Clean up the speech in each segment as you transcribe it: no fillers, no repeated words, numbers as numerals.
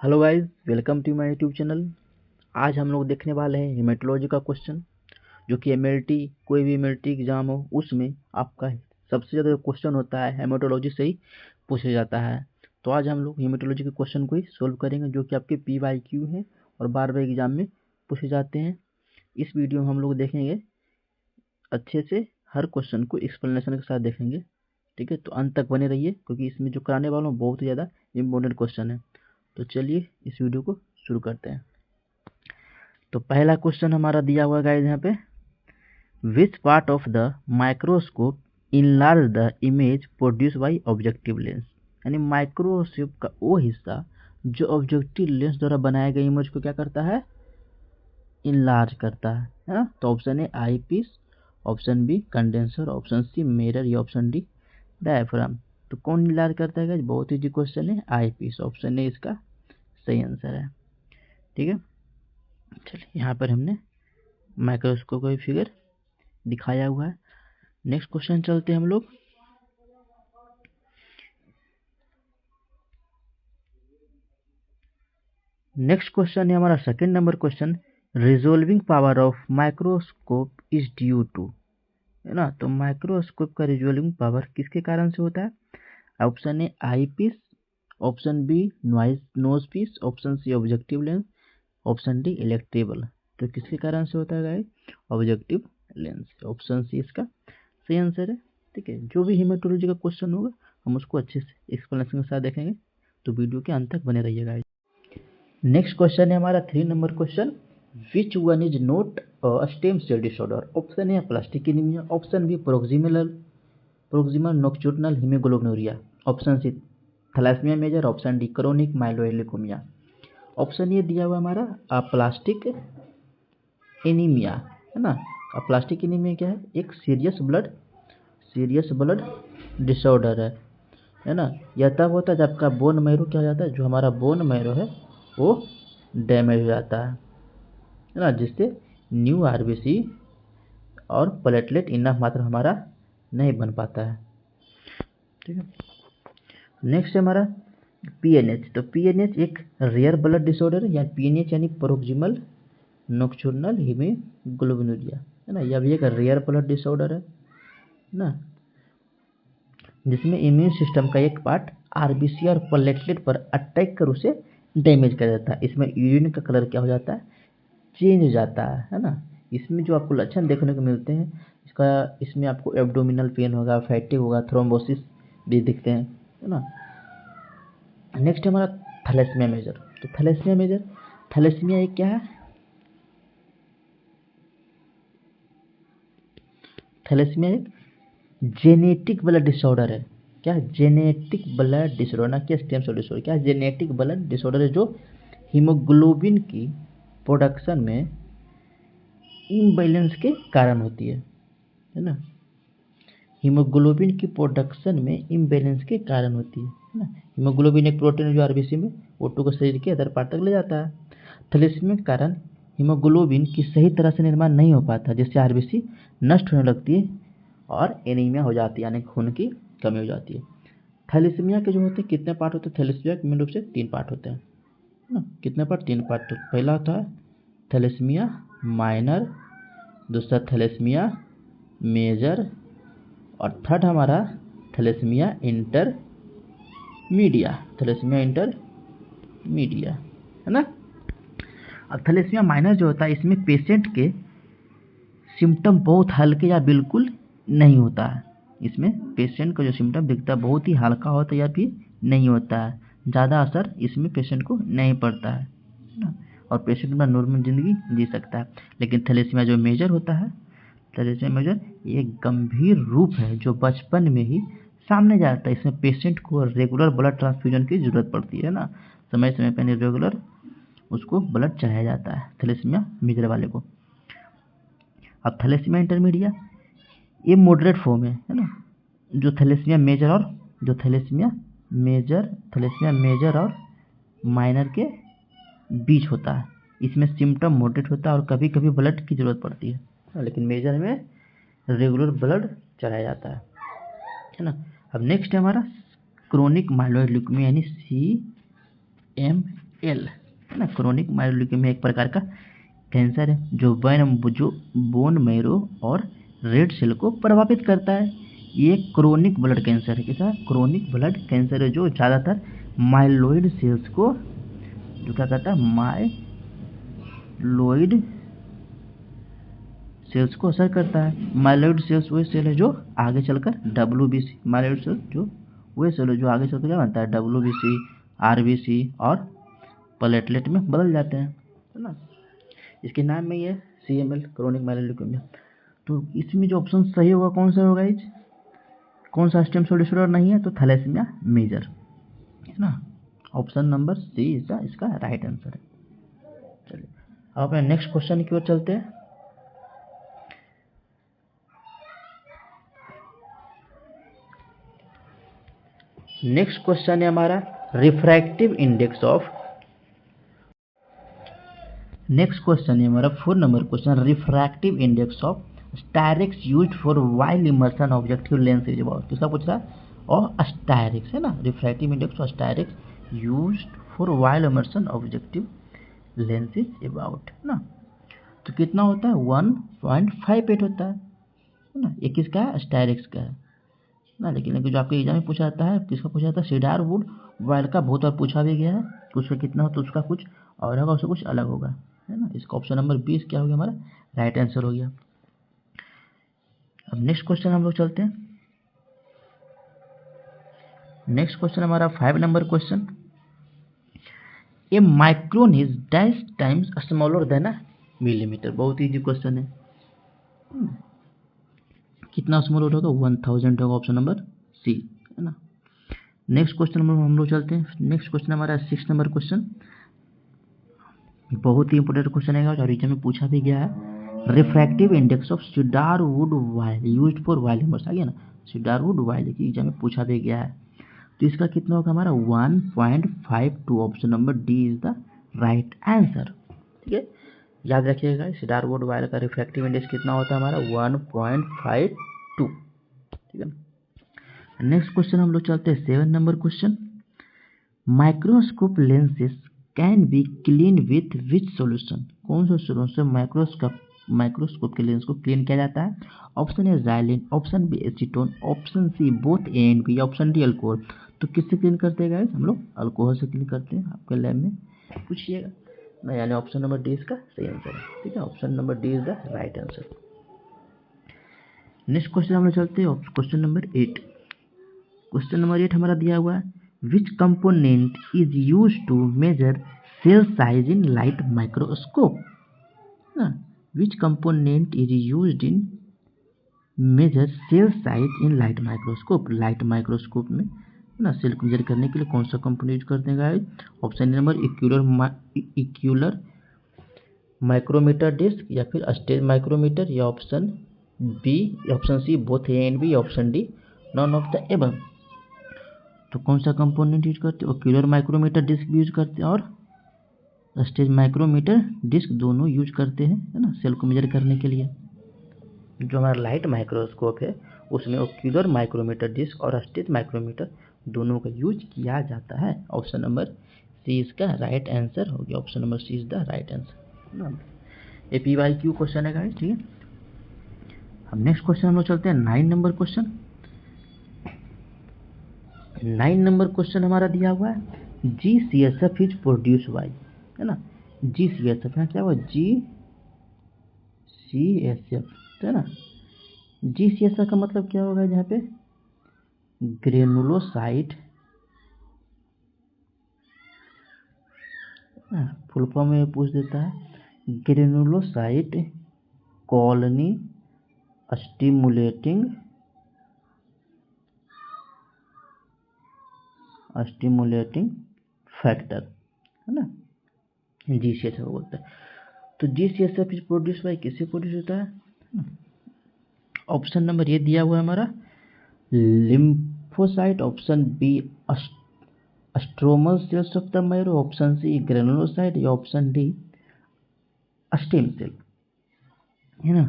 Hello guys, welcome to my YouTube channel. आज हम लोग देखने वाले हैं हेमेटोलॉजी का क्वेश्चन, जो कि एमएलटी कोई भी एमएलटी एग्जाम हो उसमें आपका सबसे ज़्यादा क्वेश्चन होता है हेमेटोलॉजी से ही पूछा जाता है। तो आज हम लोग हेमेटोलॉजी के क्वेश्चन को ही सोल्व करेंगे, जो कि आपके PYQ हैं और बार बार एग्जाम में पूछे जाते हैं। इस वीडियो में हम लोग देखेंगे अच्छे से, हर क्वेश्चन को एक्सप्लेनेशन के साथ देखेंगे। ठीक है, तो अंत तक बने रहिए, क्योंकि इसमें जो कराने वाला हूँ बहुत ही ज़्यादा इंपॉर्टेंट क्वेश्चन है। तो चलिए इस वीडियो को शुरू करते हैं। तो पहला क्वेश्चन हमारा दिया हुआ गाइस यहाँ पे, विच part of the microscope enlarge the image produce by objective lens. यानी माइक्रोस्कोप का वो हिस्सा जो ऑब्जेक्टिव लेंस द्वारा बनाए गए इमेज को क्या करता है, इनलार्ज करता है ना। तो option A eyepiece, option B condenser, option C mirror, या ऑप्शन डी डायफ्राम। तो कौन इनलार्ज करता है गाइस, बहुत इजी क्वेश्चन है, आई पीस। ऑप्शन ए इसका सही आंसर है। ठीक है, चलिए यहाँ पर हमने माइक्रोस्कोप का फिगर दिखाया हुआ है। नेक्स्ट क्वेश्चन चलते हैं हम लोग। नेक्स्ट क्वेश्चन है हमारा second number question, resolving power of microscope is due to, है ना। तो माइक्रोस्कोप का रिजोल्विंग पावर किसके कारण से होता है। Option A eyepiece, option B nosepiece, option C objective lens, option D electrable. तो किसके कारण से होता है guys, objective lens. Option C इसका सही आंसर है। ठीक है, जो भी हेमेटोलॉजी का क्वेश्चन होगा हम उसको अच्छे से एक्सप्लेनेशन के साथ देखेंगे, तो वीडियो के अंत तक बने रहिएगा। नेक्स्ट क्वेश्चन है हमारा 3 number question, which one is not stem cell disorder. Option A plastic anaemia, option B proximal nocturnal haemoglobinuria, option C thalassaemia major, option D chronic myeloid leukaemia. Option A दिया हुआ हमारा plastic anaemia, है ना। Plastic anaemia क्या है, एक serious blood disorder है ना। यह तब होता है जब आपका बोन मैरो क्या हो जाता है, जो हमारा बोन मैरो है वो डैमेज हो जाता है ना, जिससे न्यू आरबीसी और प्लेटलेट इनफ मात्रा हमारा नहीं बन पाता है। ठीक है, नेक्स्ट है हमारा पीएनएच। तो पीएनएच एक रेयर ब्लड डिसऑर्डर है, या पीएनएच यानी प्रोक्सिमल नोक्टर्नल हीमोग्लोबिनुरिया, है ना। यह भी एक रेयर ब्लड डिसऑर्डर है ना, जिसमें इम्यून सिस्टम का एक पार्ट आरबीसी और प्लेटलेट पर अटैक कर उसे डैमेज कर देता है। इसमें यूरिन का कलर क्या हो जाता है, चेंज हो जाता है ना। इसमें जो आपको लक्षण देखने को मिलते हैं, इसमें आपको एब्डोमिनल पेन होगा, फैटिग होगा, थ्रोम्बोसिस भी दिखते हैं, है ना। नेक्स्ट हमारा थैलेसीमिया मेजर। तो थैलेसीमिया एक क्या है, थैलेसीमिया एक जेनेटिक ब्लड डिसऑर्डर है। क्या है, जेनेटिक ब्लड डिसऑर्डर, ना कि स्टेम सेल डिसऑर्डर। क्या है, जेनेटिक ब्लड डिसऑर्डर है, जो हीमोग्लोबिन की प्रोडक्शन में इम्बैलेंस के कारण होती है ना। हीमोग्लोबिन की प्रोडक्शन में इम्बैलेंस के कारण होती है ना। हीमोग्लोबिन एक प्रोटीन है जो आरबीसी में O2 को शरीर के अदर पार्ट तक ले जाता है। थैलेसीमिया के कारण हीमोग्लोबिन की सही तरह से निर्माण नहीं हो पाता, जिससे आरबीसी नष्ट होने लगती है और एनीमिया हो जाती है, यानी खून की कमी हो जाती है। थैलेसीमिया के जो होते हैं कितने पार्ट होते हैं, थैलेसीमिया के मेन रूप से 3 पार्ट होते हैं ना। कितने पार्ट, 3 पार्ट। तो पहला होता है थैलेसीमिया माइनर, दूसरा थैलेसीमिया मेजर, और थर्ड हमारा थैलेसीमिया इंटरमीडिया, है ना। अब थैलेसीमिया माइनर जो होता है, इसमें पेशेंट के सिम्टम बहुत हल्के या बिल्कुल नहीं होता है। इसमें पेशेंट का जो सिम्टम दिखता है बहुत ही हल्का होता है या फिर नहीं होता है, ज़्यादा असर इसमें पेशेंट को नहीं पड़ता है ना, और पेशेंट अपना नॉर्मल ज़िंदगी जी सकता है। लेकिन थैलेसीमिया जो मेजर होता है, थैलेसीमिया मेजर एक गंभीर रूप है जो बचपन में ही सामने जाता है। इसमें पेशेंट को रेगुलर ब्लड ट्रांसफ्यूजन की ज़रूरत पड़ती है ना, समय समय पर रेगुलर उसको ब्लड चढ़ाया जाता है थैलेसीमिया मेजर वाले को। अब थैलेसीमिया इंटरमीडिया ये मॉडरेट फॉर्म है ना, जो थैलेसीमिया मेजर और माइनर के बीच होता है। इसमें सिम्टम मॉडरेट होता है और कभी कभी ब्लड की ज़रूरत पड़ती है, लेकिन मेजर में रेगुलर ब्लड चढ़ाया जाता है ना। अब नेक्स्ट है हमारा क्रोनिक माइलोइड ल्यूकेमिया, यानी CML, एल, है ना। क्रोनिक माइलोल्यूकेमिया एक प्रकार का कैंसर है जो बोन मैरो और रेड सेल को प्रभावित करता है। ये क्रोनिक ब्लड कैंसर है। कैसा? क्रोनिक ब्लड कैंसर है जो ज़्यादातर माइलोइड सेल्स को जो क्या करता है, माइलोइड सेल्स को असर करता है। माइलोइड सेल्स वही सेल है जो आगे चलकर WBC, माइलोइड सेल्स जो वही सेल है जो आगे चलकर क्या बनता है, WBC, RBC और प्लेटलेट में बदल जाते हैं, है ना। इसके नाम में ये CML, क्रोनिक माइलोल्यूकेमिया। तो इसमें जो ऑप्शन सही होगा कौन सा होगा? इज कौन सा स्टेम सेल डिसऑर्डर नहीं है? तो थैलेसीमिया मेजर, है ना। ऑप्शन नंबर C इसका राइट आंसर है। चलिए अब अपने नेक्स्ट क्वेश्चन की ओर चलते हैं। नेक्स्ट क्वेश्चन है हमारा refractive index of, next question है हमारा 4 number question, refractive index of styrax used for while immersion objective lens is about. किसका पूछ रहा है? और स्टायरेक्स, है ना। Refractive index of styrax used for while immersion objective lens is about, है ना। तो कितना होता है? 1.58 होता है ना। ये किसका है? स्टायरेक्स का है ना। लेकिन जो आपके एग्जाम में पूछा जाता है, किसका पूछा जाता है? सीडार वुड वाइल का बहुत बार पूछा भी गया है। तो उसका कितना हो तो उसका कुछ और होगा, उसका कुछ अलग होगा, है ना। इसका ऑप्शन नंबर 20 क्या हो गया हमारा? राइट आंसर हो गया। अब नेक्स्ट क्वेश्चन हम लोग चलते हैं। नेक्स्ट क्वेश्चन हमारा 5 number question, A micron is dash times smaller than a millimetre. बहुत इजी क्वेश्चन है। कितना स्मॉलर होगा? 1000 होगा, ऑप्शन नंबर C, है ना। नेक्स्ट क्वेश्चन हम लोग चलते हैं। नेक्स्ट क्वेश्चन हमारा 6 नंबर क्वेश्चन, बहुत ही इंपोर्टेंट क्वेश्चन है और एग्जाम में पूछा भी गया है। Refractive index of cedar wood oil used for while immersion, आ गया ना। सीडार वुड वाइल की एग्जाम में पूछा भी गया है। तो इसका कितना होगा हमारा? 1.52, option number D is the right answer. ठीक है, याद रखिएगा सीडार वुड वाइल का रिफ्रैक्टिव इंडेक्स कितना होता है हमारा? 1.52। ठीक है। नेक्स्ट क्वेश्चन हम लोग चलते हैं 7 number question, microscope lenses can be clean with which solution. कौन सा सोल्यूशन माइक्रोस्कोप के लेंस को क्लीन किया जाता है? Option A xylene, option B acetone, option C both A and B, option D alcohol. तो किससे क्लीन करते हैं गाइस? हम लोग अल्कोहल से क्लीन करते हैं। आपके लैब में पूछिएगा ना, यानी ऑप्शन नंबर D इसका सही आंसर है। ठीक है, option number D is the right answer. Next question हम लोग चलते हैं क्वेश्चन नंबर 8। क्वेश्चन नंबर 8 हमारा दिया हुआ है, which component is use to measure cell size in light microscope ना। Which component is use in measure cell size in light microscope. Light microscope में ना सेल को मेजर करने के लिए कौन सा कंपोनेंट यूज करते हैं guys? Option number ocular micrometer disc, या फिर स्टेज माइक्रोमीटर, या option B, option C both A and B, option D none of the above. तो कौन सा कंपोनेंट यूज करते हैं? ओक्यूलर माइक्रोमीटर डिस्क भी यूज करते हैं और स्टेज माइक्रोमीटर डिस्क दोनों यूज करते हैं, है ना, सेल को मेजर करने के लिए। जो हमारा लाइट माइक्रोस्कोप है उसमें ओक्यूलर माइक्रोमीटर डिस्क और स्टेज माइक्रोमीटर दोनों का यूज किया जाता है। ऑप्शन नंबर C इसका राइट आंसर हो गया। Option number C is the right answer. ये PYQ क्वेश्चन है गाइस। ठीक है, हम नेक्स्ट क्वेश्चन हम लोग चलते हैं 9 नंबर क्वेश्चन। 9 नंबर क्वेश्चन हमारा दिया हुआ है, GCSF इज प्रोड्यूस बाई, है ना। GCSF यहाँ क्या हुआ? GCSF, है ना। GCSF का मतलब क्या होगा यहाँ पे? ग्रेनुलोसाइट, फुल फॉर्म में पूछ देता है, ग्रेनुलोसाइट कॉलोनी स्टिमुलेटिंग फैक्टर, है ना। GCSF बोलते हैं। तो GCSF इज प्रोड्यूस बाय, किससे प्रोड्यूस होता है? ऑप्शन नंबर ये दिया हुआ है हमारा lymphocyte, option B stromal cells of the marrow, option C granulocyte, या ऑप्शन डी स्टेम सेल, है ना।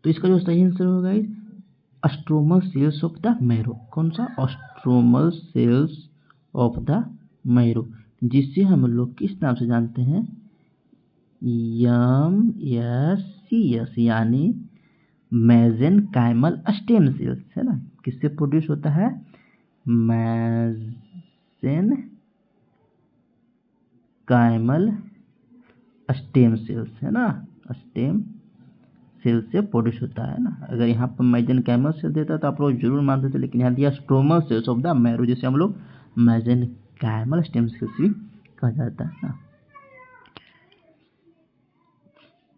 तो इसका जो सही आंसर होगा stromal cells of the marrow. कौन सा? Stromal cells of the marrow. जिससे हम लोग किस नाम से जानते हैं, MSCS, यानी मेसेनकाइमल स्टेम सेल्स, है ना। किससे प्रोड्यूस होता है, मेसेनकाइमल स्टेम सेल्स, है ना, स्टेम सेल से प्रोड्यूस होता है ना। अगर यहाँ पर मेसेनकाइमल सेल देता तो आप लोग जरूर मानते थे, लेकिन यहाँ दिया stromal cells of the marrow, जिसे हम लोग मेसेनकाइमल स्टेम सेल्स भी कहा जाता है ना।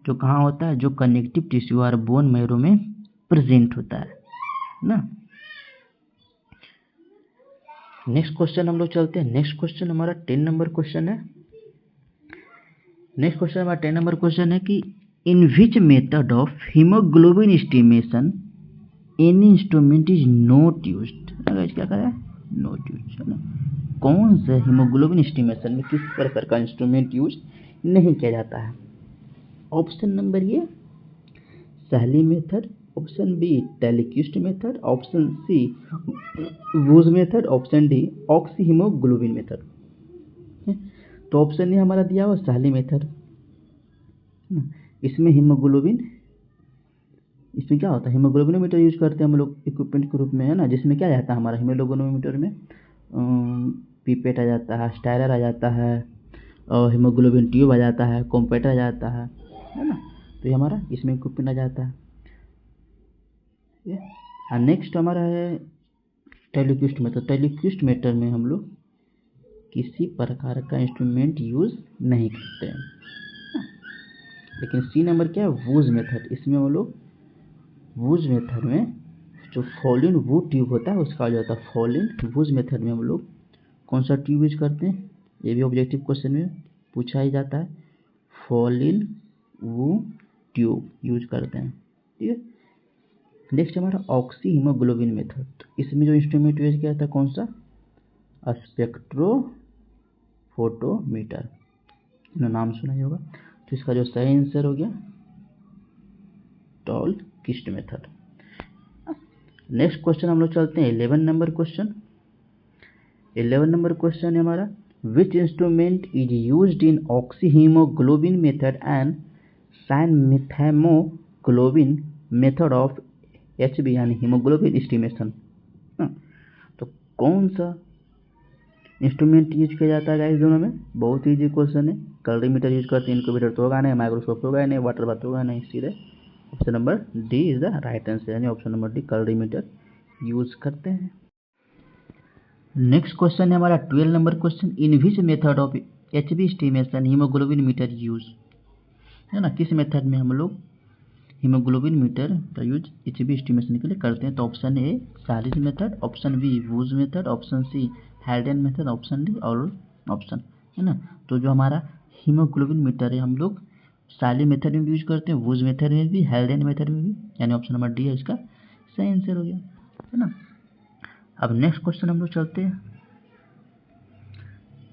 जो कहाँ होता है, जो कनेक्टिव टिश्यू और बोन मैरो में प्रेजेंट होता है ना। नेक्स्ट क्वेश्चन हम लोग चलते हैं। नेक्स्ट क्वेश्चन हमारा 10 नंबर क्वेश्चन है। नेक्स्ट क्वेश्चन हमारा 10 नंबर क्वेश्चन है कि in which method of haemoglobin estimation any instrument is not used. क्या करा है, नॉट यूज, है ना। कौन सा हीमोग्लोबिन एस्टिमेशन में किस प्रकार का इंस्ट्रूमेंट यूज नहीं किया जाता है। Option number A Sahli method, option B Tallquist method, option C Wu's method, option D oxy haemoglobin method. तो ऑप्शन ए हमारा दिया हुआ सैली मेथड। इसमें हीमोग्लोबिन, इसमें क्या होता है, हीमोग्लोबिनोमीटर यूज करते हैं हम लोग इक्विपमेंट के रूप में, है ना। जिसमें क्या जाता है हमारा हीमोग्लोबिनोमीटर में, पीपेट आ जाता है, स्टायरर आ जाता है, और हीमोग्लोबिन ट्यूब आ जाता है, कॉम्पेटर आ जाता है ना। तो ये हमारा इसमें इक्विपमेंट आ जाता है। नेक्स्ट हमारा है टेलीक्यूस्ट मेथड। टेलीक्यूस्ट मेथड में हम लोग किसी प्रकार का इंस्ट्रूमेंट यूज नहीं करते हैं। लेकिन सी नंबर क्या है, वूज मेथड। इसमें हम लोग वूज मेथड में जो फॉलिन वू ट्यूब होता है उसका जो होता है फॉलिन वूज मेथड में हम लोग कौन सा ट्यूब यूज करते हैं, ये भी ऑब्जेक्टिव क्वेश्चन में पूछा ही जाता है। फॉलिन वू ट्यूब यूज करते हैं, ठीक है। नेक्स्ट हमारा ऑक्सी हीमोग्लोबिन मेथड। इसमें जो इंस्ट्रूमेंट यूज किया था कौन सा, स्पेक्ट्रोफोटोमीटर, नाम सुना ही होगा। तो इसका जो सही आंसर हो गया टॉलकिस्ट मेथड। नेक्स्ट क्वेश्चन हम लोग चलते हैं 11 नंबर क्वेश्चन। 11 नंबर क्वेश्चन है हमारा which instrument is used in oxy haemoglobin method and cyanmethaemoglobin method of HB यानी हीमोग्लोबिन एस्टिमेशन। तो कौन सा इंस्ट्रूमेंट यूज किया जाता है गाइस दोनों में, बहुत ईजी क्वेश्चन है। कैलोरीमीटर यूज करते हैं, इनक्यूबेटर तो होगा नहीं, माइक्रोस्कोप होगा नहीं, वाटर बाथ होगा नहीं, सीधे option number D is the right answer, यानी option number D colorimeter use करते हैं। नेक्स्ट क्वेश्चन है हमारा 12 number question in which method of HB estimation haemoglobin meter use, है ना। किस मेथड में हम लोग हीमोग्लोबिन मीटर का यूज HB एस्टिमेशन के लिए करते हैं। तो option A Sahli's method, option B Wu's method, option C Haldane method, option D और ऑप्शन, है ना। तो जो हमारा हीमोग्लोबिन मीटर है हम लोग साली मेथड में भी यूज करते हैं, वूज मेथड में भी, हैल्डेन मेथड में भी, यानी ऑप्शन नंबर डी है इसका सही आंसर हो गया, है ना। अब नेक्स्ट क्वेश्चन हम लोग चलते हैं।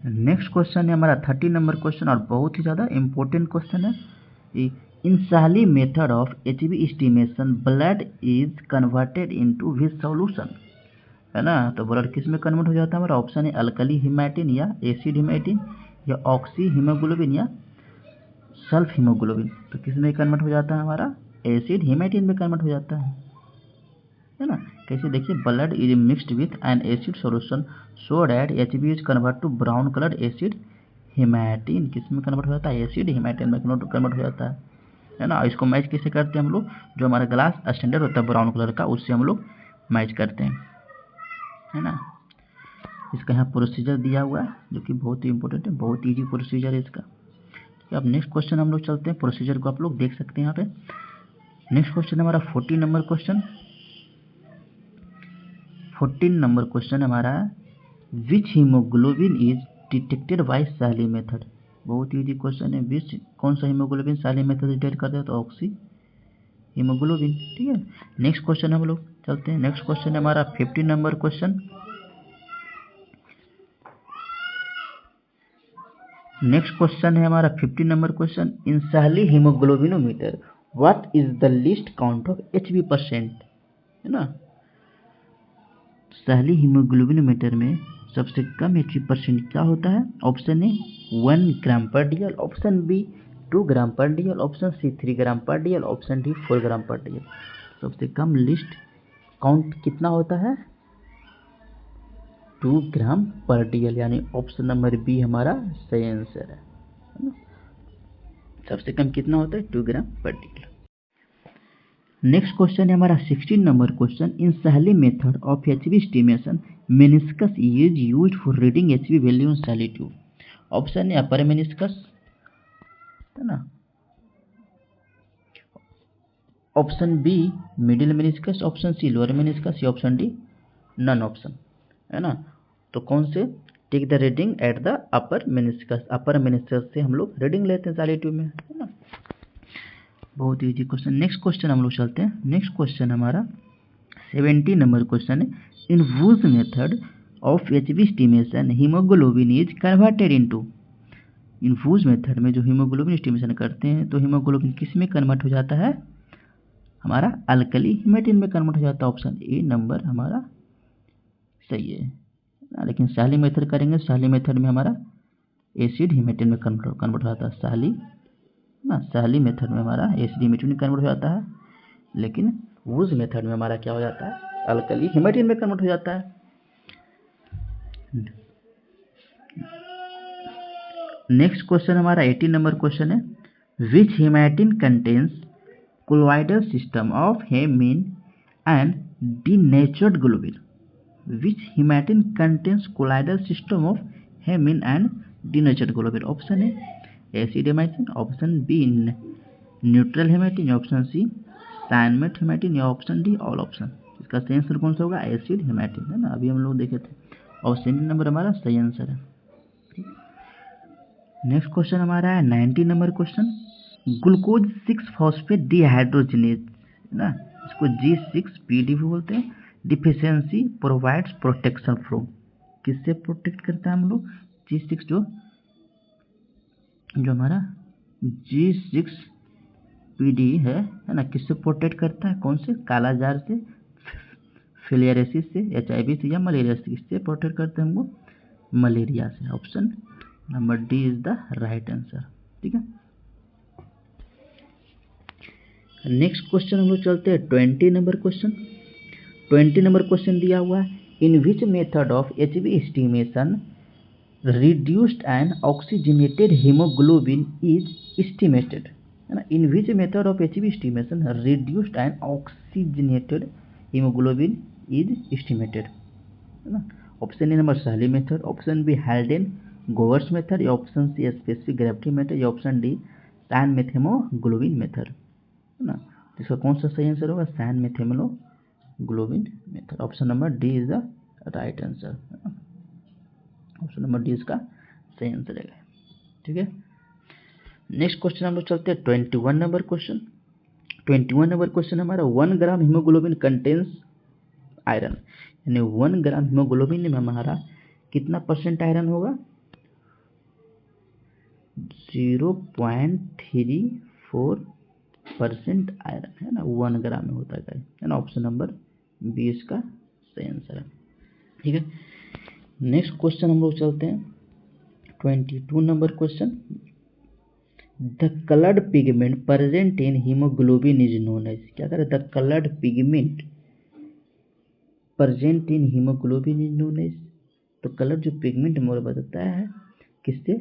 नेक्स्ट क्वेश्चन है हमारा 30 नंबर क्वेश्चन और बहुत ही ज़्यादा इंपॉर्टेंट क्वेश्चन है। इन Sahli method of HB estimation blood is converted into which solution, है ना। तो ब्लड किस में कन्वर्ट हो जाता है हमारा, ऑप्शन है अल्कली हीमैटिन या एसिड हीमैटिन या ऑक्सी हीमोग्लोबिन या सल्फ हीमोग्लोबिन। तो किस में कन्वर्ट हो जाता है हमारा, एसिड हीमैटिन में कन्वर्ट हो जाता है ना। कैसे देखिए, blood is mixed with an acid solution so that HB is convert to brown colour acid haematin. किस में कन्वर्ट हो जाता है, एसिड हीमैटिन में कन्वर्ट हो जाता है ना। इसको मैच कैसे करते हैं हम लोग, जो हमारा ग्लास स्टैंडर्ड होता है ब्राउन कलर का उससे हम लोग मैच करते हैं, है ना। इसका यहाँ प्रोसीजर दिया हुआ है जो कि बहुत ही इंपॉर्टेंट है, बहुत ईजी प्रोसीजर है इसका। अब नेक्स्ट क्वेश्चन हम लोग चलते हैं, प्रोसीजर को आप लोग देख सकते हैं यहाँ पे। नेक्स्ट क्वेश्चन हमारा 14 नंबर क्वेश्चन। 14 नंबर क्वेश्चन हमारा which haemoglobin is detected by साली मेथड। बहुत ईजी क्वेश्चन है, विच कौन सा हीमोग्लोबिन साली मेथड डिटेक्ट करते हैं, तो ऑक्सी हीमोग्लोबिन, ठीक है। नेक्स्ट क्वेश्चन हम लोग चलते हैं। नेक्स्ट क्वेश्चन है हमारा 15 नंबर क्वेश्चन। नेक्स्ट क्वेश्चन है हमारा 15 नंबर क्वेश्चन इन साली haemoglobinometer what is the least count of HB%, है ना। साली हीमोग्लोबिनोमीटर में सबसे कम HB% क्या होता है? ऑप्शन ए 1 ग्राम पर DL, ऑप्शन बी 2 ग्राम पर DL, ऑप्शन सी 3 ग्राम पर DL, ऑप्शन डी 4 ग्राम पर DL। सबसे कम लिस्ट काउंट कितना होता है? 2 ग्राम पर DL, यानी ऑप्शन नंबर बी हमारा सही आंसर है ना? सबसे कम कितना होता है? 2 ग्राम पर DL। नेक्स्ट क्वेश्चन है हमारा 16 number question. In Sahli method of HB estimation meniscus is used for reading HB value in Sahli tube. Option A upper meniscus है ना, option B middle meniscus, option C lower meniscus, या option D none option है ना। तो कौन से? Take the reading at the upper meniscus. Upper meniscus से हम लोग रीडिंग लेते हैं साली ट्यूब में, है ना। बहुत इजी क्वेश्चन। नेक्स्ट क्वेश्चन हम लोग चलते हैं। नेक्स्ट क्वेश्चन हमारा 70 नंबर क्वेश्चन है। In Wu's method of HB estimation haemoglobin is converted into. In Wu's method में जो हीमोग्लोबिन एस्टिमेशन करते हैं तो हीमोग्लोबिन किस में कन्वर्ट हो जाता है? हमारा अल्कली हिमेटिन में कन्वर्ट हो जाता है। ऑप्शन ए नंबर हमारा सही है। लेकिन साली मेथड करेंगे, साली मेथड में हमारा एसिड हिमेटिन में कन्वर्ट हो जाता है। साली मेथड में हमारा एसिड हिमेटिन में कन्वर्ट हो जाता है, लेकिन वूज मेथड में हमारा क्या हो जाता है? अल्कली हिमेटिन में कन्वर्ट हो जाता है। नेक्स्ट क्वेश्चन हमारा 18 नंबर क्वेश्चन है। विच हेमेटिन contains colloidal system of hemine and denatured globin? Which hematine contains colloidal system of hemine and denatured globin? Option A acid haematin, option B neutral haematin, option C cyanmet haematin, या option D all option. इसका सही answer कौन सा होगा? Acid हेमेटिन, है ना। अभी हम लोग देखे थे। ऑप्शन डी नंबर हमारा सही आंसर है। नेक्स्ट क्वेश्चन हमारा है 90 number question. Glucose 6 phosphate dehydrogenase, है ना, इसको G6PD भी बोलते हैं। डिफिशियंसी प्रोवाइड्स प्रोटेक्शन फ्रॉम, किससे प्रोटेक्ट करता है हम लोग? G6 जो हमारा G6PD है ना, किससे प्रोटेक्ट करता है? कौन से? काला जार से, फिलियरेसिस से, HIV से, या मलेरिया से? किससे प्रोटेक्ट करते हैं हमको? मलेरिया से। Option number D is the right answer. ठीक है। नेक्स्ट क्वेश्चन हम लोग चलते हैं 20 नंबर क्वेश्चन। 20 नंबर क्वेश्चन दिया हुआ है। In which method of HB estimation reduced and oxygenated hemoglobin is estimated, है ना। In which method of HB estimation reduced and oxygenated hemoglobin is estimated, है ना। Option A number Sahli method, option B Haldane Gowers method, या option C specific gravity method, या option D cyan methaemoglobin method, है ना। इसका कौन सा सही आंसर होगा? Cyan methaemoglobin method. Option number D is the right answer. Option number D इसका सही आंसर है। ठीक है। नेक्स्ट क्वेश्चन हम लोग चलते हैं 21 नंबर क्वेश्चन। 21 नंबर क्वेश्चन हमारा 1 ग्राम हीमोग्लोबिन कंटेन्स आयरन, यानी 1 ग्राम हीमोग्लोबिन में हमारा कितना परसेंट आयरन होगा? 0.34% आयरन, है ना, 1 ग्राम में होता है ना। ऑप्शन नंबर बी इसका सही आंसर है। ठीक है। नेक्स्ट क्वेश्चन हम लोग चलते हैं 22 number question. The coloured pigment present in haemoglobin is known as, क्या करें? The coloured pigment present in haemoglobin is known as. तो कलर जो पिगमेंट हमारा बताता है किससे?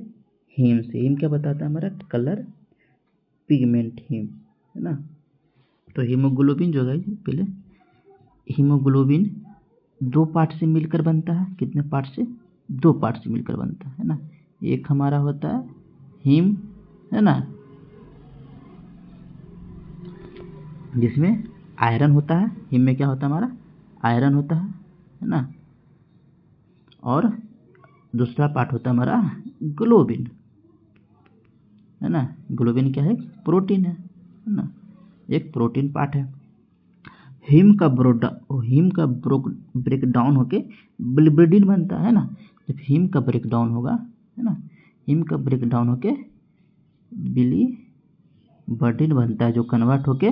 हीम से। हीम क्या बताता है हमारा? कलर पिगमेंट हीम, है ना। तो हीमोग्लोबिन जो है, पहले हीमोग्लोबिन 2 पार्ट से मिलकर बनता है। कितने पार्ट से? 2 पार्ट से मिलकर बनता है ना। एक हमारा होता है हीम, है ना, जिसमें आयरन होता है। हीम में क्या होता है हमारा? आयरन होता है ना। और दूसरा पार्ट होता है हमारा ग्लोबिन, है ना। ग्लोबिन क्या है? प्रोटीन है ना, एक प्रोटीन पार्ट है। हीम का ब्रेकडाउन होके बिलिबर्डिन बनता है ना। जब हीम का ब्रेकडाउन होगा, है ना, हीम का ब्रेकडाउन होके बिलिबर्डिन बनता है, जो कन्वर्ट होके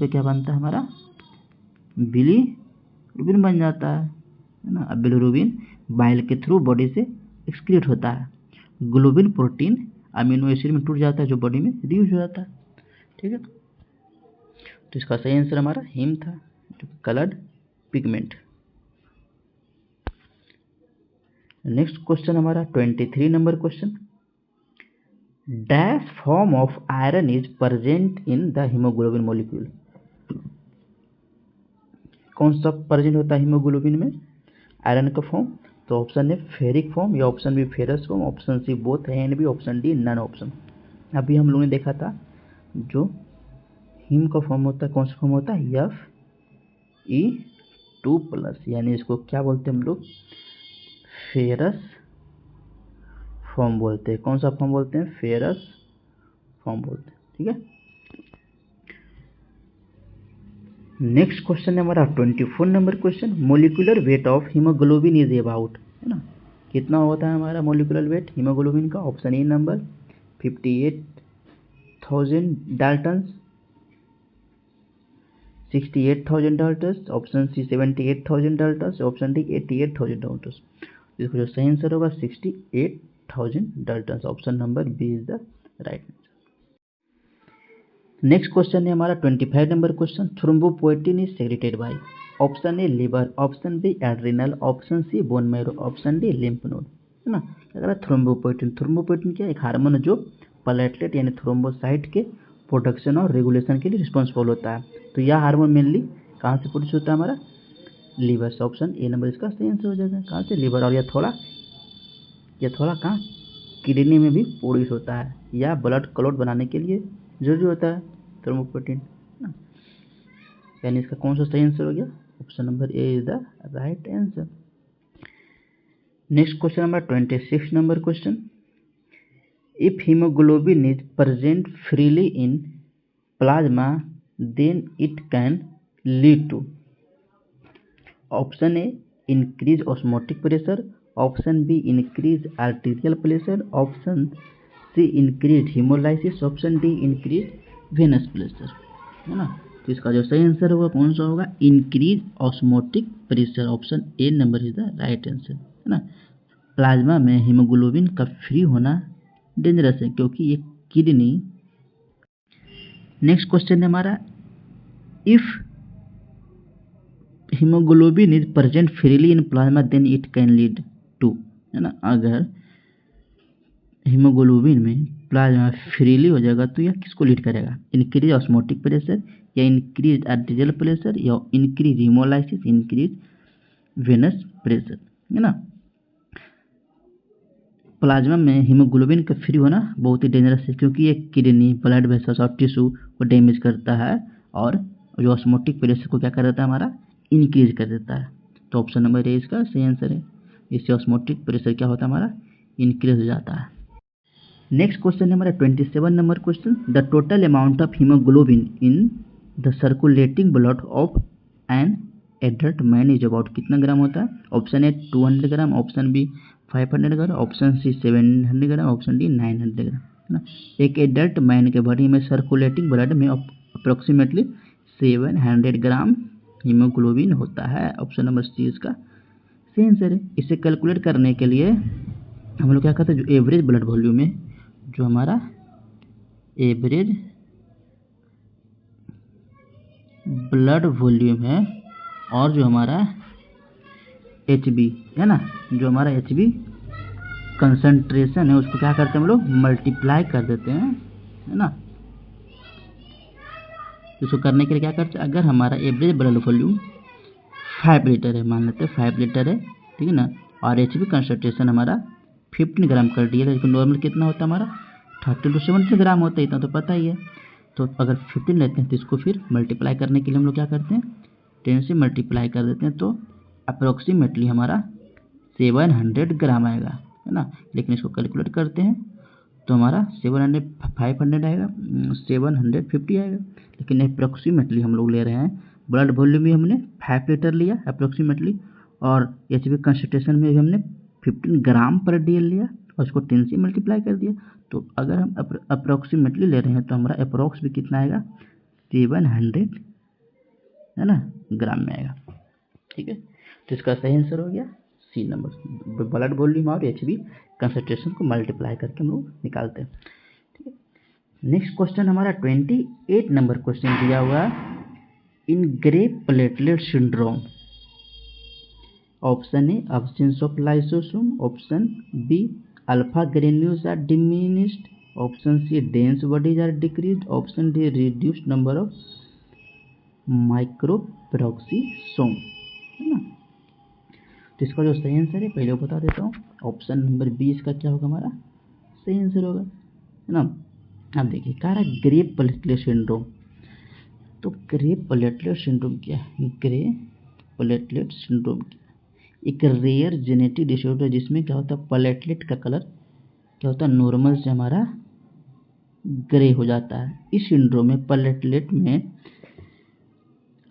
क्या बनता है हमारा? बिलिरुबिन बन जाता है है ना। बिलिरुबिन बाइल के थ्रू बॉडी से एक्सक्रीट होता है। ग्लोबिन प्रोटीन अमीनो एसिड में टूट जाता है जो बॉडी में रिड्यूस हो जाता है। ठीक है, तो इसका सही आंसर हमारा हिम था, जो कलर्ड पिगमेंट। नेक्स्ट क्वेश्चन हमारा 23 number question, dash form of iron is present in the haemoglobin molecule. कौन सा प्रेजेंट होता है हीमोग्लोबिन में, आयरन का फॉर्म? तो ऑप्शन ए फेरिक फॉर्म, या option B ferrous form, option C both A and B, option D none option. अभी हम लोगों ने देखा था जो हीम का फॉर्म होता है, कौन सा फॉर्म होता है, Fe2+, यानी इसको क्या बोलते हैं हम लोग, फेरस फॉर्म बोलते हैं। कौन सा फॉर्म बोलते हैं, फेरस फॉर्म बोलते हैं। ठीक है, नेक्स्ट क्वेश्चन है हमारा 24 number question, molecular weight of haemoglobin is about, है ना, कितना होता है हमारा मोलिकुलर वेट हीमोग्लोबिन का? Option A number 58,000 daltons, 68,000 daltons, option C 78,000 daltons, option D 88,000 daltons. इसको जो सही आंसर होगा 68,000 daltons, option number B is the right answer. Next question है हमारा 25 number question, thrombopoietin is secreted by, option A liver, option B adrenal, option C bone marrow, option D lymph node, है ना। अगर thrombopoietin, thrombopoietin क्या है, एक hormone जो platelet यानी थ्रोम्बोसाइट के प्रोडक्शन और रेगुलेशन के लिए रिस्पॉन्सिबल होता है। तो यह हार्मोन मेनली कहाँ से प्रोड्यूस होता है हमारा, लीवर से, ऑप्शन ए नंबर इसका सही आंसर हो जाएगा। कहाँ से, लीवर। और यह थोड़ा कहाँ, किडनी में भी प्रोड्यूस होता है, या ब्लड क्लॉट बनाने के लिए जरूरी होता है थ्रोम्बोपोएटिन, यानी इसका कौन सा सही आंसर हो गया, option number A is the right answer. Next question number 26 number question, if haemoglobin is present freely in plasma then it can lead to, option A increase osmotic pressure, option B increase arterial pressure, option C increase haemolysis, option D increase venous pressure, है ना। तो इसका जो सही answer होगा कौन सा होगा, increase osmotic pressure, option A number is the right answer, है ना। प्लाज्मा में हीमोग्लोबिन का फ्री होना डेंजरस है क्योंकि ये किडनी। नेक्स्ट क्वेश्चन है हमारा, if haemoglobin is present freely in plasma then it can lead to, है ना। अगर हीमोग्लोबिन में प्लाज्मा फ्रीली हो जाएगा तो यह किसको लीड करेगा, इंक्रीज ऑस्मोटिक प्रेशर, या इंक्रीज आर्टीरियल प्रेशर, या increase haemolysis, increase venous pressure, है ना। प्लाज्मा में हीमोग्लोबिन का फ्री होना बहुत ही डेंजरस है क्योंकि ये किडनी, ब्लड वेसल्स और टिश्यू को डैमेज करता है, और जो ऑस्मोटिक प्रेशर को क्या कर देता है हमारा, इंक्रीज कर देता है। तो ऑप्शन नंबर ए इसका सही आंसर है, इससे ऑस्मोटिक प्रेशर क्या होता है हमारा, इंक्रीज हो जाता है। नेक्स्ट क्वेश्चन है हमारा 27 number question, the total amount of haemoglobin in the circulating blood of an adult man is about, कितना ग्राम होता है, option A 200 gram, option B 500 gram, option C 700 gram, option D 900 gram, है ना। एक adult man के body में circulating blood में approximately 700 gram haemoglobin होता है, ऑप्शन नंबर सी इसका सही आंसर है। इसे कैलकुलेट करने के लिए हम लोग क्या करते हैं, जो एवरेज ब्लड वॉल्यूम है, जो हमारा एवरेज ब्लड वॉल्यूम है, और जो हमारा HB है ना, जो हमारा HB कंसंट्रेशन है, उसको क्या करते हैं हम लोग, मल्टीप्लाई कर देते हैं, है ना। तो इसको करने के लिए क्या करते हैं, अगर हमारा एवरेज ब्लड वॉल्यूम 5 लीटर है, मान लेते हैं 5 लीटर है, ठीक है ना, और HB कंसंट्रेशन हमारा 15 ग्राम कर दिया, लेकिन नॉर्मल कितना होता है हमारा 30 to 70 ग्राम होता है, इतना तो पता ही है। तो अगर 15 लेते हैं तो इसको फिर मल्टीप्लाई करने के लिए हम लोग क्या करते हैं, 10 से मल्टीप्लाई कर देते हैं, तो अप्रोक्सीमेटली हमारा 700 ग्राम आएगा, है ना। लेकिन इसको कैलकुलेट करते हैं तो हमारा 500 आएगा, 750 आएगा, लेकिन अप्रोक्सीमेटली हम लोग ले रहे हैं, ब्लड वॉल्यूम भी हमने 5 लीटर लिया अप्रोक्सीमेटली, और HB कंसंट्रेशन में भी हमने 15 ग्राम पर DL लिया, और उसको 10 से मल्टीप्लाई कर दिया। तो अगर हम अप्रोक्सीमेटली ले रहे हैं तो हमारा अप्रोक्स भी कितना आएगा, 700, है ना, ग्राम में आएगा। ठीक है, तो इसका सही आंसर हो गया सी नंबर, ब्लड वॉल्यूम और एचबी कंसंट्रेशन को मल्टीप्लाई करके हम लोग निकालते हैं। ठीक है, नेक्स्ट क्वेश्चन हमारा 28 नंबर क्वेश्चन दिया हुआ in grey platelet syndrome. Option A absence of lysosome, option B alpha granules are diminished, option C dense bodies are decreased, option D reduced number of microperoxisome, है ना। तो इसका जो सही answer है पहले बता देता हूँ, ऑप्शन नंबर बी इसका क्या होगा, हमारा सही आंसर होगा, है ना। अब देखिए कह रहा है ग्रे प्लेटलेट सिंड्रोम। तो ग्रे प्लेटलेट सिंड्रोम क्या है? ग्रे प्लेटलेट सिंड्रोम एक रेयर जेनेटिक डिसऑर्डर जिसमें क्या होता है प्लेटलेट का कलर क्या होता है नॉर्मल से हमारा ग्रे हो जाता है। इस सिंड्रोम में प्लेटलेट में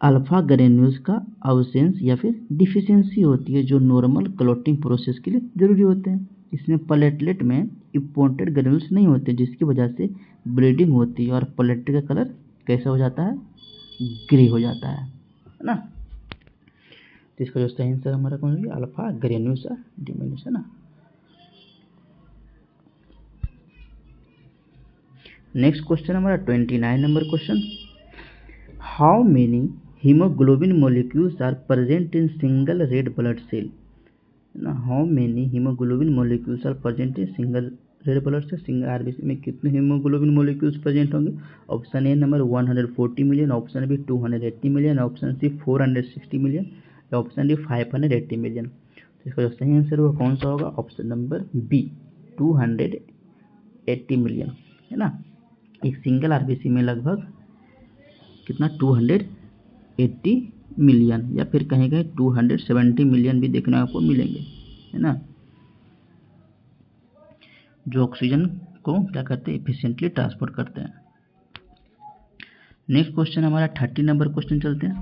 अल्फा ग्रेन्यूल्स का अब्सेंस या फिर डिफिशियंसी होती है जो नॉर्मल क्लॉटिंग प्रोसेस के लिए जरूरी होते हैं। इसमें प्लेटलेट में इंपॉर्टेंट ग्रेन्यूल्स नहीं होते जिसकी वजह से ब्लीडिंग होती है और प्लेटलेट का कलर कैसा हो जाता है, ग्रे हो जाता है ना। तो इसका जो सही आंसर हमारा कौन हो गया, अल्फा ग्रेन्यूल्स डिमिनिश, है ना। नेक्स्ट क्वेश्चन हमारा 29 number question, how many haemoglobin molecules are present in single red blood cell, ना। How many haemoglobin molecules are present in single red blood cell, single RBC में कितने haemoglobin molecules present होंगे। Option A number 140 million, option B 280 million, option C 460 million, option D 580 million. तो इसका जो सही answer होगा कौन सा होगा, ऑप्शन नंबर बी 280 मिलियन, है ना। एक सिंगल आरबीसी में लगभग कितना 280 मिलियन या फिर कहीं कहीं 270 मिलियन भी देखने आपको मिलेंगे, है ना, जो ऑक्सीजन को क्या करते हैं एफिशिएंटली ट्रांसपोर्ट करते हैं। नेक्स्ट क्वेश्चन हमारा 30 नंबर क्वेश्चन चलते हैं।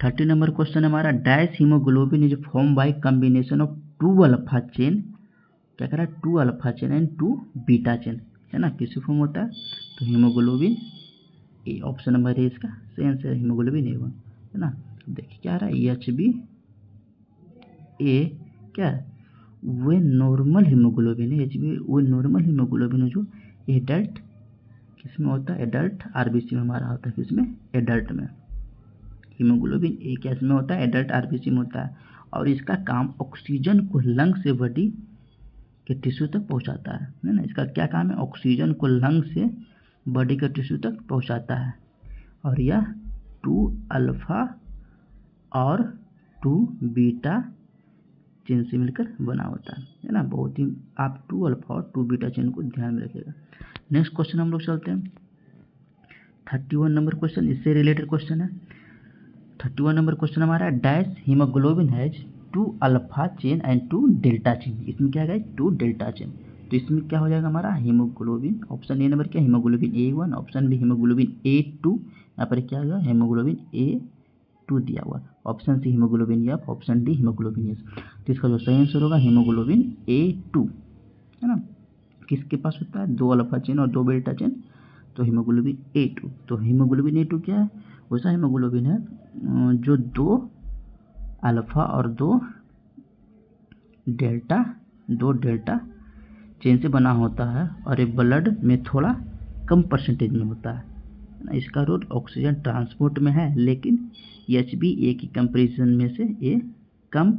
30 नंबर क्वेश्चन हमारा dash haemoglobin is form by combination of 2 alpha chain, क्या कह रहा है 2 alpha chain and 2 beta chain, है ना, किसी फॉर्म होता है तो हीमोग्लोबिन ए, ऑप्शन नंबर ए इसका सही आंसर है हीमोग्लोबिन A1, है ना। देखिए क्या आ रहा है HbA क्या वो नॉर्मल हीमोग्लोबिन है, HbA वो नॉर्मल हीमोग्लोबिन है जो एडल्ट किस में होता है, एडल्ट आरबीसी में हमारा होता है, किसमें एडल्ट में। हीमोग्लोबिन ए कैसे में होता है, एडल्ट आरबीसी में होता है और इसका काम ऑक्सीजन को लंग से बॉडी के टिश्यू तक पहुंचाता है ना। इसका क्या काम है, ऑक्सीजन को लंग से बॉडी के टिश्यू तक पहुंचाता है और यह 2 अल्फा और 2 बीटा चेन से मिलकर बना होता है ना। बहुत ही आप 2 अल्फा और 2 बीटा चेन को ध्यान में रखिएगा। नेक्स्ट क्वेश्चन हम लोग चलते हैं 31 नंबर क्वेश्चन, इससे रिलेटेड क्वेश्चन है। 31 नंबर क्वेश्चन हमारा dash haemoglobin has 2 alpha chain and 2 delta chain, इसमें क्या है 2 डेल्टा चेन। तो इसमें क्या हो जाएगा हमारा हीमोग्लोबिन, ऑप्शन ए नंबर क्या haemoglobin A1, option B haemoglobin A2, यहाँ पर क्या होगा हीमोग्लोबिन A2 दिया हुआ, option C haemoglobin F, option D haemoglobin S। तो इसका जो सही आंसर होगा हीमोग्लोबिन A2, है ना। किसके पास होता है 2 अल्फा चेन और 2 बीटा चेन, तो हीमोग्लोबिन A2। तो हीमोग्लोबिन A2 क्या है, वैसा हीमोग्लोबिन है जो 2 अल्फा और 2 डेल्टा चेन से बना होता है और ये ब्लड में थोड़ा कम परसेंटेज में होता है। इसका रोल ऑक्सीजन ट्रांसपोर्ट में है लेकिन HbA की कंपैरिजन में से ये कम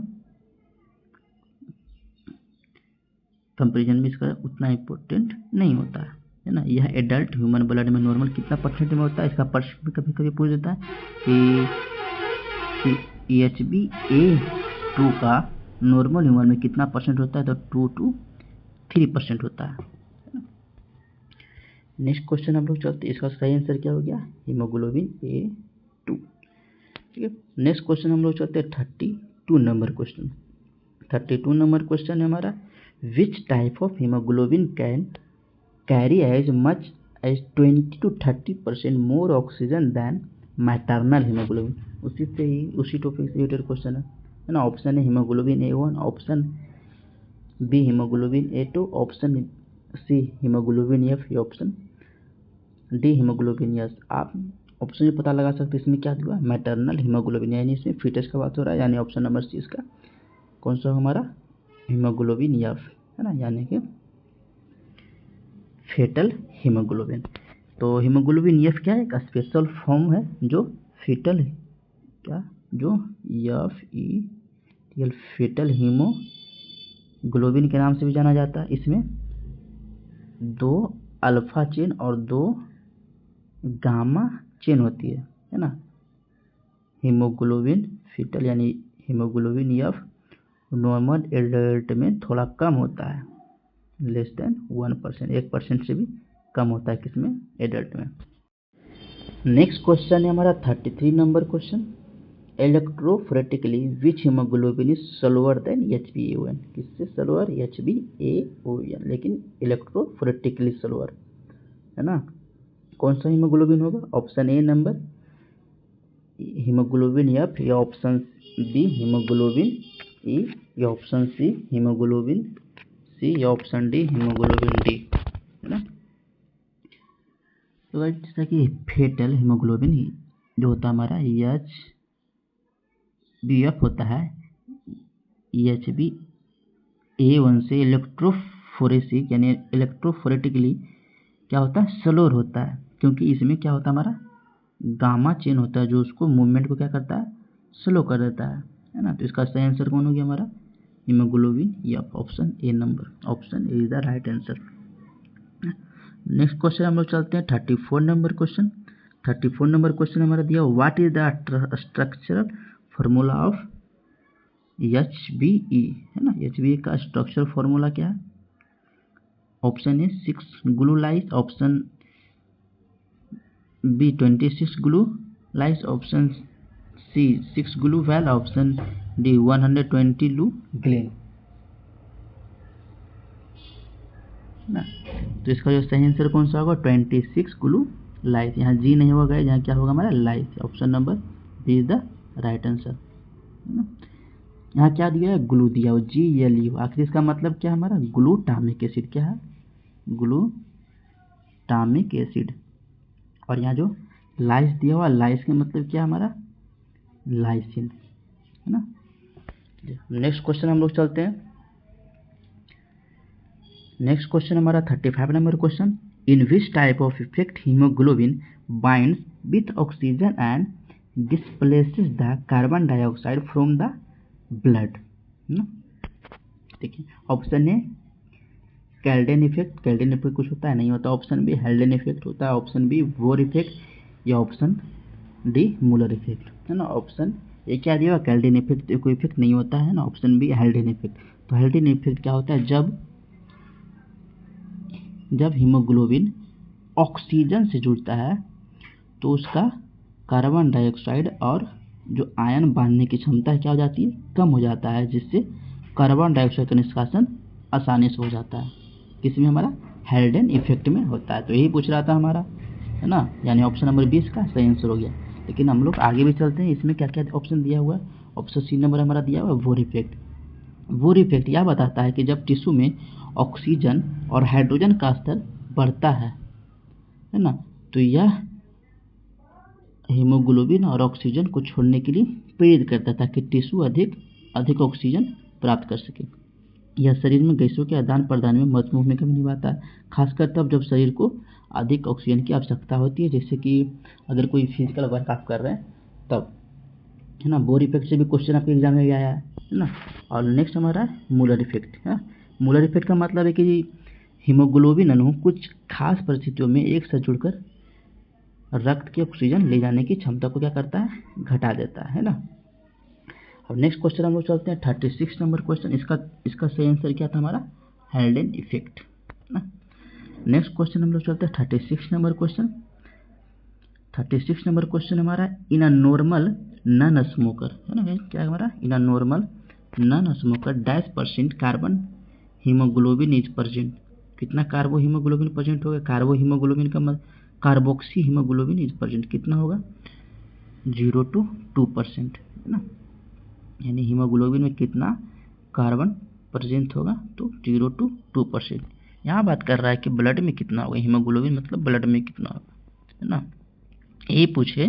कंपैरिजन में इसका उतना इम्पोर्टेंट नहीं होता है ना। यह एडल्ट ह्यूमन ब्लड में नॉर्मल कितना परसेंट में होता है, इसका परसेंट भी कभी कभी पूछ देता है कि HbA2 का नॉर्मल ह्यूमन में कितना परसेंट होता है, तो 2 to 3% होता है। नेक्स्ट क्वेश्चन हम लोग चलते हैं, इसका सही आंसर क्या हो गया हीमोग्लोबिन A2, ठीक है। नेक्स्ट क्वेश्चन हम लोग चलते हैं 32 नंबर क्वेश्चन। 32 नंबर क्वेश्चन है हमारा which type of haemoglobin can carry as much as 20 to 30% more oxygen than maternal haemoglobin. उसी टॉपिक से रिलेटेड क्वेश्चन है ना। ऑप्शन है haemoglobin A1, option B haemoglobin A2, option C haemoglobin F, option D haemoglobin S। आप option में पता लगा सकते हैं इसमें क्या हुआ, मैटरनल हीमोग्लोबिन, यानी इसमें फीटस का बात हो रहा है, यानी ऑप्शन नंबर सी इसका कौन सा हमारा हीमोग्लोबिन एफ है ना, यानी कि फेटल हीमोग्लोबिन। तो हीमोग्लोबिन एफ क्या है, एक स्पेशल फॉर्म है जो फेटल क्या जो F E T fetal haemoglobin के नाम से भी जाना जाता है। इसमें 2 अल्फा चेन और 2 गामा चेन होती है ना। हीमोग्लोबिन फीटल यानी हीमोग्लोबिन एफ नॉर्मल एडल्ट में थोड़ा कम होता है, लेस देन 1%, 1% से भी कम होता है किसमें, एडल्ट में। नेक्स्ट क्वेश्चन है हमारा 33 number question, electrophoretically which haemoglobin is slower than HbA1, किससे स्लोअर, HbA1, लेकिन इलेक्ट्रोफोरेटिकली स्लोअर है ना। कौन सा हीमोग्लोबिन होगा, option A number haemoglobin F, या ऑप्शन बी हीमोग्लोबिन ई, या ऑप्शन सी हीमोग्लोबिन सी, या ऑप्शन डी हीमोग्लोबिन डी है ना। तो जैसा कि फेटल हीमोग्लोबिन जो होता है हमारा HbF होता है, HbA1 से इलेक्ट्रोफोरेसिक यानी इलेक्ट्रोफोरेटिकली क्या होता है, स्लोअर होता है, क्योंकि इसमें क्या होता है हमारा गामा चेन होता है जो उसको मूवमेंट को क्या करता है, स्लो कर देता है ना। तो इसका सही आंसर कौन हो गया हमारा, haemoglobin F, option A number, option A is the right answer. Next question हम लोग चलते हैं 34 नंबर क्वेश्चन। 34 नंबर क्वेश्चन हमारा दिया, what is the structural formula of HbE है ना। HbE का स्ट्रक्चरल फार्मूला क्या है, option A 6 glu lys, option B 26 glu lys, option C 6 glu val, option D 120 leu Glenn ना। तो इसका जो सही आंसर कौन सा होगा, 26 ग्लू लाइस, यहाँ जी नहीं होगा, यहाँ क्या होगा हमारा लाइस, option number B is the right answer है ना। यहाँ क्या दिया है, ग्लू दिया हो, GLU, आखिर इसका मतलब क्या है हमारा, ग्लूटामिक एसिड, क्या है, ग्लूटामिक एसिड। और यहाँ जो लाइस दिया हुआ, लाइस का मतलब क्या है हमारा, लाइसिन है ना। नेक्स्ट क्वेश्चन हम लोग चलते हैं। नेक्स्ट क्वेश्चन हमारा 35 number question, in which type of effect haemoglobin binds with oxygen and displaces the carbon dioxide from the blood. देखिए ऑप्शन ए कैल्डेन इफेक्ट, कैल्डेन इफेक्ट कुछ होता है नहीं होता, ऑप्शन बी हेल्डेन इफेक्ट होता है, ऑप्शन बी वोर इफेक्ट, या ऑप्शन डी मूलर इफेक्ट है ना। ऑप्शन ए क्या दिया हुआ, कैल्डेन इफेक्ट कोई इफेक्ट नहीं होता है ना, ऑप्शन बी हेल्डेन इफेक्ट। तो हेल्डेन इफेक्ट क्या होता है, जब हीमोग्लोबिन ऑक्सीजन से जुड़ता है तो उसका कार्बन डाइऑक्साइड और जो आयन बांधने की क्षमता क्या हो जाती है, कम हो जाता है, जिससे कार्बन डाइऑक्साइड का निष्कासन आसानी से हो जाता है, किसमें हमारा हेल्डेन इफेक्ट में होता है। तो यही पूछ रहा था हमारा है ना, यानी ऑप्शन नंबर 20 का सही आंसर हो गया। लेकिन हम लोग आगे भी चलते हैं, इसमें क्या क्या ऑप्शन दिया हुआ है, ऑप्शन सी नंबर हमारा दिया हुआ है वोर इफेक्ट। वोर इफेक्ट यह बताता है कि जब टिश्यू में ऑक्सीजन और हाइड्रोजन का स्तर बढ़ता है ना, तो यह हीमोग्लोबिन और ऑक्सीजन को छोड़ने के लिए प्रेरित करता है ताकि टिश्यू अधिक ऑक्सीजन प्राप्त कर सके। यह शरीर में गैसों के आदान प्रदान में महत्वपूर्ण भूमिका भी निभाता है, खासकर तब जब शरीर को अधिक ऑक्सीजन की आवश्यकता होती है, जैसे कि अगर कोई फिजिकल वर्क आप कर रहे हैं तब है ना। बोर इफेक्ट से भी क्वेश्चन आपके एग्जाम में भी आया है ना। और नेक्स्ट हमारा मूलर इफेक्ट है। मूलर इफेक्ट का मतलब है कि हीमोग्लोबिन अणु कुछ खास परिस्थितियों में एक साथ जुड़कर रक्त की ऑक्सीजन ले जाने की क्षमता को क्या करता है, घटा देता है ना। अब नेक्स्ट क्वेश्चन हम लोग चलते हैं 36 नंबर क्वेश्चन। इसका सही आंसर क्या था हमारा, हेल्डेन इफेक्ट ना। नेक्स्ट क्वेश्चन हम लोग चलते हैं 36 नंबर क्वेश्चन। 36 नंबर क्वेश्चन हमारा, in a normal non smoker है ना, क्या हमारा, in a normal non smoker -% carbon haemoglobin is present. कितना कार्बो हीमोग्लोबिन प्रेजेंट होगा, कार्बो हीमोग्लोबिन का कार्बोक्सी हीमोग्लोबिन इज प्रेजेंट कितना होगा, 0 to 2% है ना। यानी हीमोग्लोबिन में कितना कार्बन प्रेजेंट होगा, तो 0 to 2%। यहाँ बात कर रहा है कि ब्लड में कितना होगा, हीमोग्लोबिन मतलब ब्लड में कितना होगा है ना। ये पूछे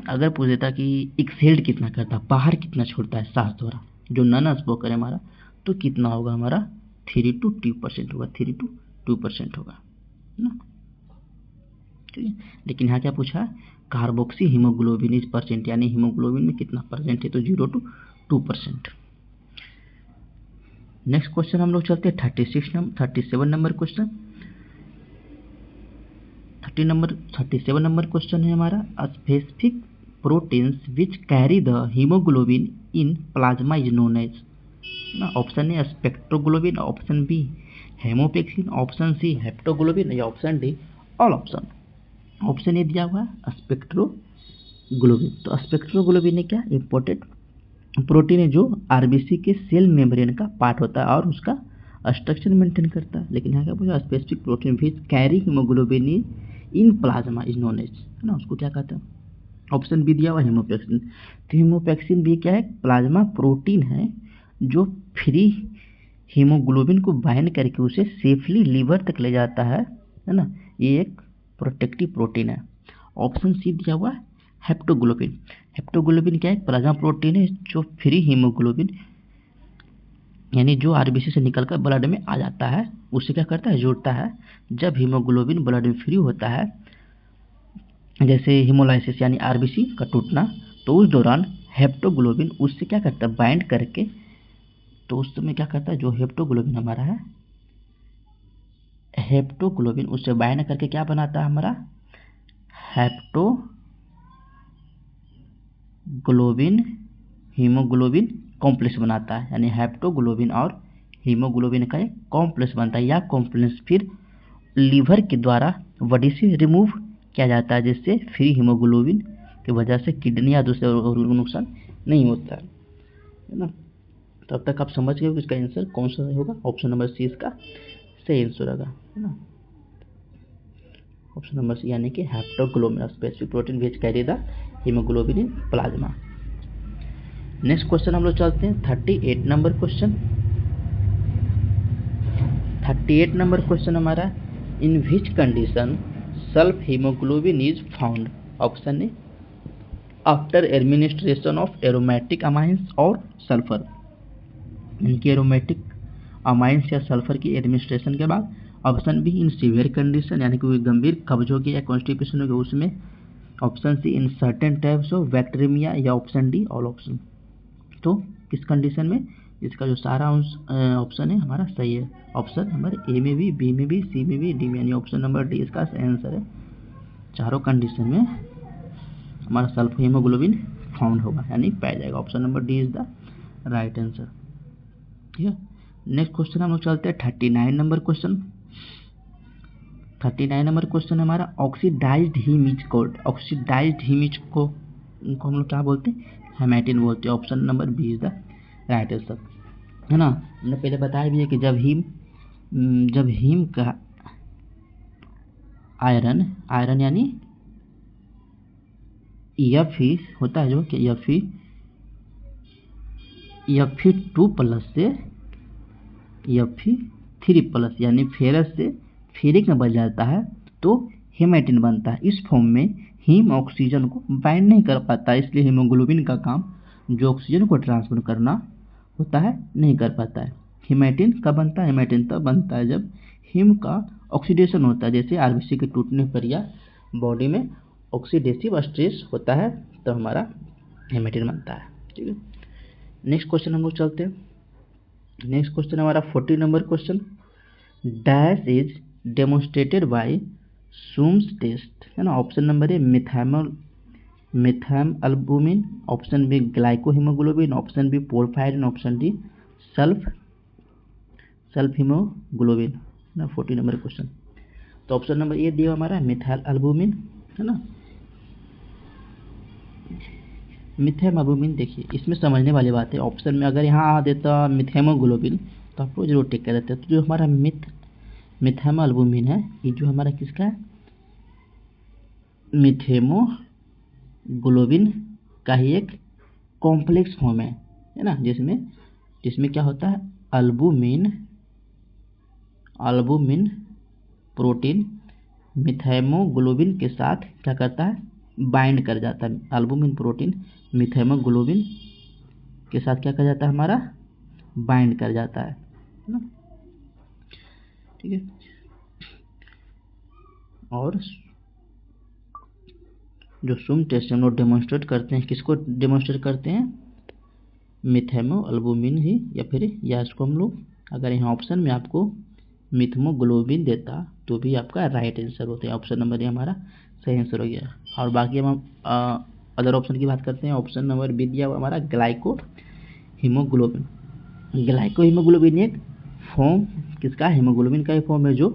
अगर पूछ देता कि एक्सेल्ड कितना करता, बाहर कितना छोड़ता है सांस द्वारा, जो नॉन स्मोकर है हमारा, तो कितना होगा हमारा 3 to 2% होगा, 3 to 2% होगा ना, ठीक है। लेकिन यहाँ क्या पूछा है, कार्बोक्सी हीमोग्लोबिन इज परसेंट, यानी हीमोग्लोबिन में कितना परसेंट है, तो 0 to 2%। नेक्स्ट क्वेश्चन हम लोग चलते हैं 37 नंबर क्वेश्चन। 37 नंबर क्वेश्चन है हमारा, specific proteins which carry the haemoglobin in plasma is known as ना। Option A spectroglobin, option B haemopexin, option C haptoglobin, या option D all option. Option A दिया हुआ है स्पेक्ट्रोग्लोबिन। तो स्पेक्ट्रोग्लोबिन क्या इंपॉर्टेंट प्रोटीन है जो आरबीसी के सेल मेम्ब्रेन का पार्ट होता है और उसका स्ट्रक्चर मेंटेन करता है। लेकिन यहाँ क्या पूछा, specific protein which carry haemoglobin in plasma is known as, है ना, उसको क्या कहते हैं। ऑप्शन बी दिया हुआ हेमोपेक्सिन। तो हेमोपेक्सिन भी क्या है, प्लाज्मा प्रोटीन है जो फ्री हीमोग्लोबिन को बाइंड करके उसे सेफली लीवर तक ले जाता है ना, ये एक प्रोटेक्टिव प्रोटीन है। ऑप्शन सी दिया हुआ है हेप्टोग्लोबिन। हेप्टोग्लोबिन क्या है, प्लाज्मा प्रोटीन है जो फ्री हीमोग्लोबिन, यानी जो आरबीसी से निकलकर ब्लड में आ जाता है उससे क्या करता है, जोड़ता है। जब हीमोग्लोबिन ब्लड में फ्री होता है, जैसे हीमोलाइसिस यानी आरबीसी का टूटना, तो उस दौरान हेप्टोग्लोबिन उससे क्या करता है, बाइंड करके, तो उस समय क्या करता है, जो हेप्टोग्लोबिन हमारा है, हेप्टोग्लोबिन उससे बाइंड करके क्या बनाता है हमारा, हेप्टोग्लोबिन हीमोग्लोबिन कॉम्प्लेक्स बनाता है। यानी हेप्टोग्लोबिन और हीमोग्लोबिन का एक कॉम्प्लेक्स बनता है, या कॉम्प्लेक्स फिर लीवर के द्वारा बॉडी से रिमूव किया जाता है, जिससे फ्री हीमोग्लोबिन की वजह से किडनी या दूसरे ऑर्गन को नुकसान नहीं होता है ना। तो अब तक आप समझ गए हो इसका आंसर कौन सा होगा, ऑप्शन नंबर सी इसका सही आंसर होगा, है ना। ऑप्शन नंबर सी यानी कि haptoglobin specific protein which carry the haemoglobin in plasma. Next question हम लोग चलते हैं 38 नंबर क्वेश्चन। 38 नंबर क्वेश्चन हमारा, in which condition sulph haemoglobin is found. Option A after administration of aromatic amines और sulphur, इनकी aromatic amines या sulphur की administration के बाद। Option B in severe condition, यानी कि गंभीर कब्ज हो गया या कॉन्स्टिपेशन हो गया उसमें। Option C in certain types of bacteria, या ऑप्शन डी ऑल ऑप्शन। तो किस कंडीशन में, इसका जो सारा ऑप्शन है हमारा सही है। ऑप्शन नंबर ए में भी, बी में भी, सी में भी, डी में, यानी ऑप्शन नंबर डी इसका आंसर है। चारों कंडीशन में हमारा सल्फर हीमोग्लोबिन फाउंड होगा, यानी पाया जाएगा। Option number D is the right answer, ठीक है। नेक्स्ट क्वेश्चन हम लोग चलते हैं 39 नंबर क्वेश्चन। 39 नंबर क्वेश्चन हमारा, oxidised haem is called. Oxidised haem is को हम लोग क्या बोलते हैं, हेमेटिन बोलते हैं। Option number B is the right answer, है ना। हमने पहले बताया भी है कि जब हीम का आयरन यानी Fe होता है, जो कि Fe2+ से Fe3+ यानी फेरस से फेरिक में बदल जाता है, तो हेमेटिन बनता है। इस फॉर्म में हीम ऑक्सीजन को बाइंड नहीं कर पाता, इसलिए हीमोग्लोबिन का काम जो ऑक्सीजन को ट्रांसफर करना होता है नहीं कर पाता है। हेमेटिन कब बनता है, हेमेटिन तब बनता है जब हीम का ऑक्सीडेशन होता है, जैसे आरबीसी के टूटने पर या बॉडी में ऑक्सीडेटिव स्ट्रेस होता है, तो हमारा हेमेटिन बनता है, ठीक है। नेक्स्ट क्वेश्चन हम लोग चलते हैं। नेक्स्ट क्वेश्चन हमारा 40 number question, dash is demonstrated by Schumm's test, है ना। Option number A methaemalbumin, option B glycohaemoglobin, option B porphyrin, option D sulph haemoglobin, है ना। 40 नंबर क्वेश्चन, तो ऑप्शन नंबर ए दिया हमारा मिथाइलअल्बुमिन, है ना। मिथाइलअल्बुमिन, देखिए इसमें समझने वाली बात है, ऑप्शन में अगर यहाँ आ देता मिथाइलअल्बुमिन तो आप लोग जरूर टिक कर देते। तो जो हमारा मिथाइलअल्बुमिन है, ये जो हमारा किसका है, मिथेमोग्लोबिन का ही एक कॉम्प्लेक्स फॉर्म है ना, जिसमें क्या होता है, अल्बुमिन प्रोटीन मिथाइमोग्लोबिन के साथ क्या करता है, बाइंड कर जाता है। एल्बुमिन प्रोटीन मिथाइमोग्लोबिन के साथ क्या कर जाता है, हमारा बाइंड कर जाता है ना, ठीक है। और जो सुम टेस्ट हम लोग डेमोन्स्ट्रेट करते हैं, किसको डेमोन्स्ट्रेट करते हैं, मिथाइमोग्लोबिन ही, या इसको हम लोग, अगर यहाँ ऑप्शन में आपको मिथाइमोग्लोबिन देता तो भी आपका राइट आंसर होता है। ऑप्शन नंबर ये हमारा सही आंसर हो गया। और बाकी हम अदर ऑप्शन की बात करते हैं। ऑप्शन नंबर बी दिया हुआ हमारा ग्लाइको हीमोग्लोबिन। ग्लाइको हीमोग्लोबिन एक फॉर्म किसका, हीमोग्लोबिन का एक फॉर्म है जो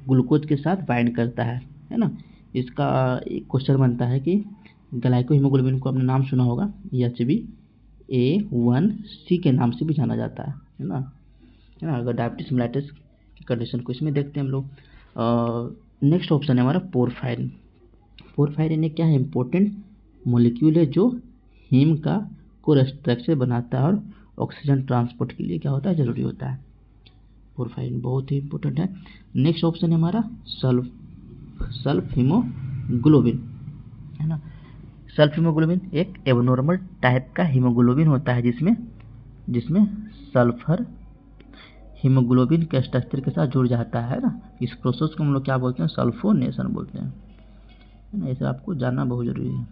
ग्लूकोज के साथ बाइंड करता है ना। इसका एक क्वेश्चन बनता है कि ग्लाइको हीमोग्लोबिन को आपने नाम सुना होगा, HbA1c के नाम से भी जाना जाता है ना। अगर डायबिटीज मेलाइटिस की कंडीशन को इसमें देखते हैं हम लोग। नेक्स्ट ऑप्शन है हमारा पोरफायरिन। पोरफायरिन एक क्या है, इंपॉर्टेंट मोलिक्यूल है जो हीम का कोर स्ट्रक्चर बनाता है और ऑक्सीजन ट्रांसपोर्ट के लिए क्या होता है, जरूरी होता है। पोरफायरिन बहुत ही इंपॉर्टेंट है। नेक्स्ट ऑप्शन है हमारा सल्फ हीमोग्लोबिन, है ना। सल्फ हीमोग्लोबिन एक एबनॉर्मल टाइप का हीमोग्लोबिन होता है जिसमें सल्फर हीमोग्लोबिन के स्ट्रक्चर के साथ जुड़ जाता है ना। इस प्रोसेस को हम लोग क्या बोलते हैं, सल्फोनेशन बोलते हैं, है ना। इसे आपको जानना बहुत जरूरी है।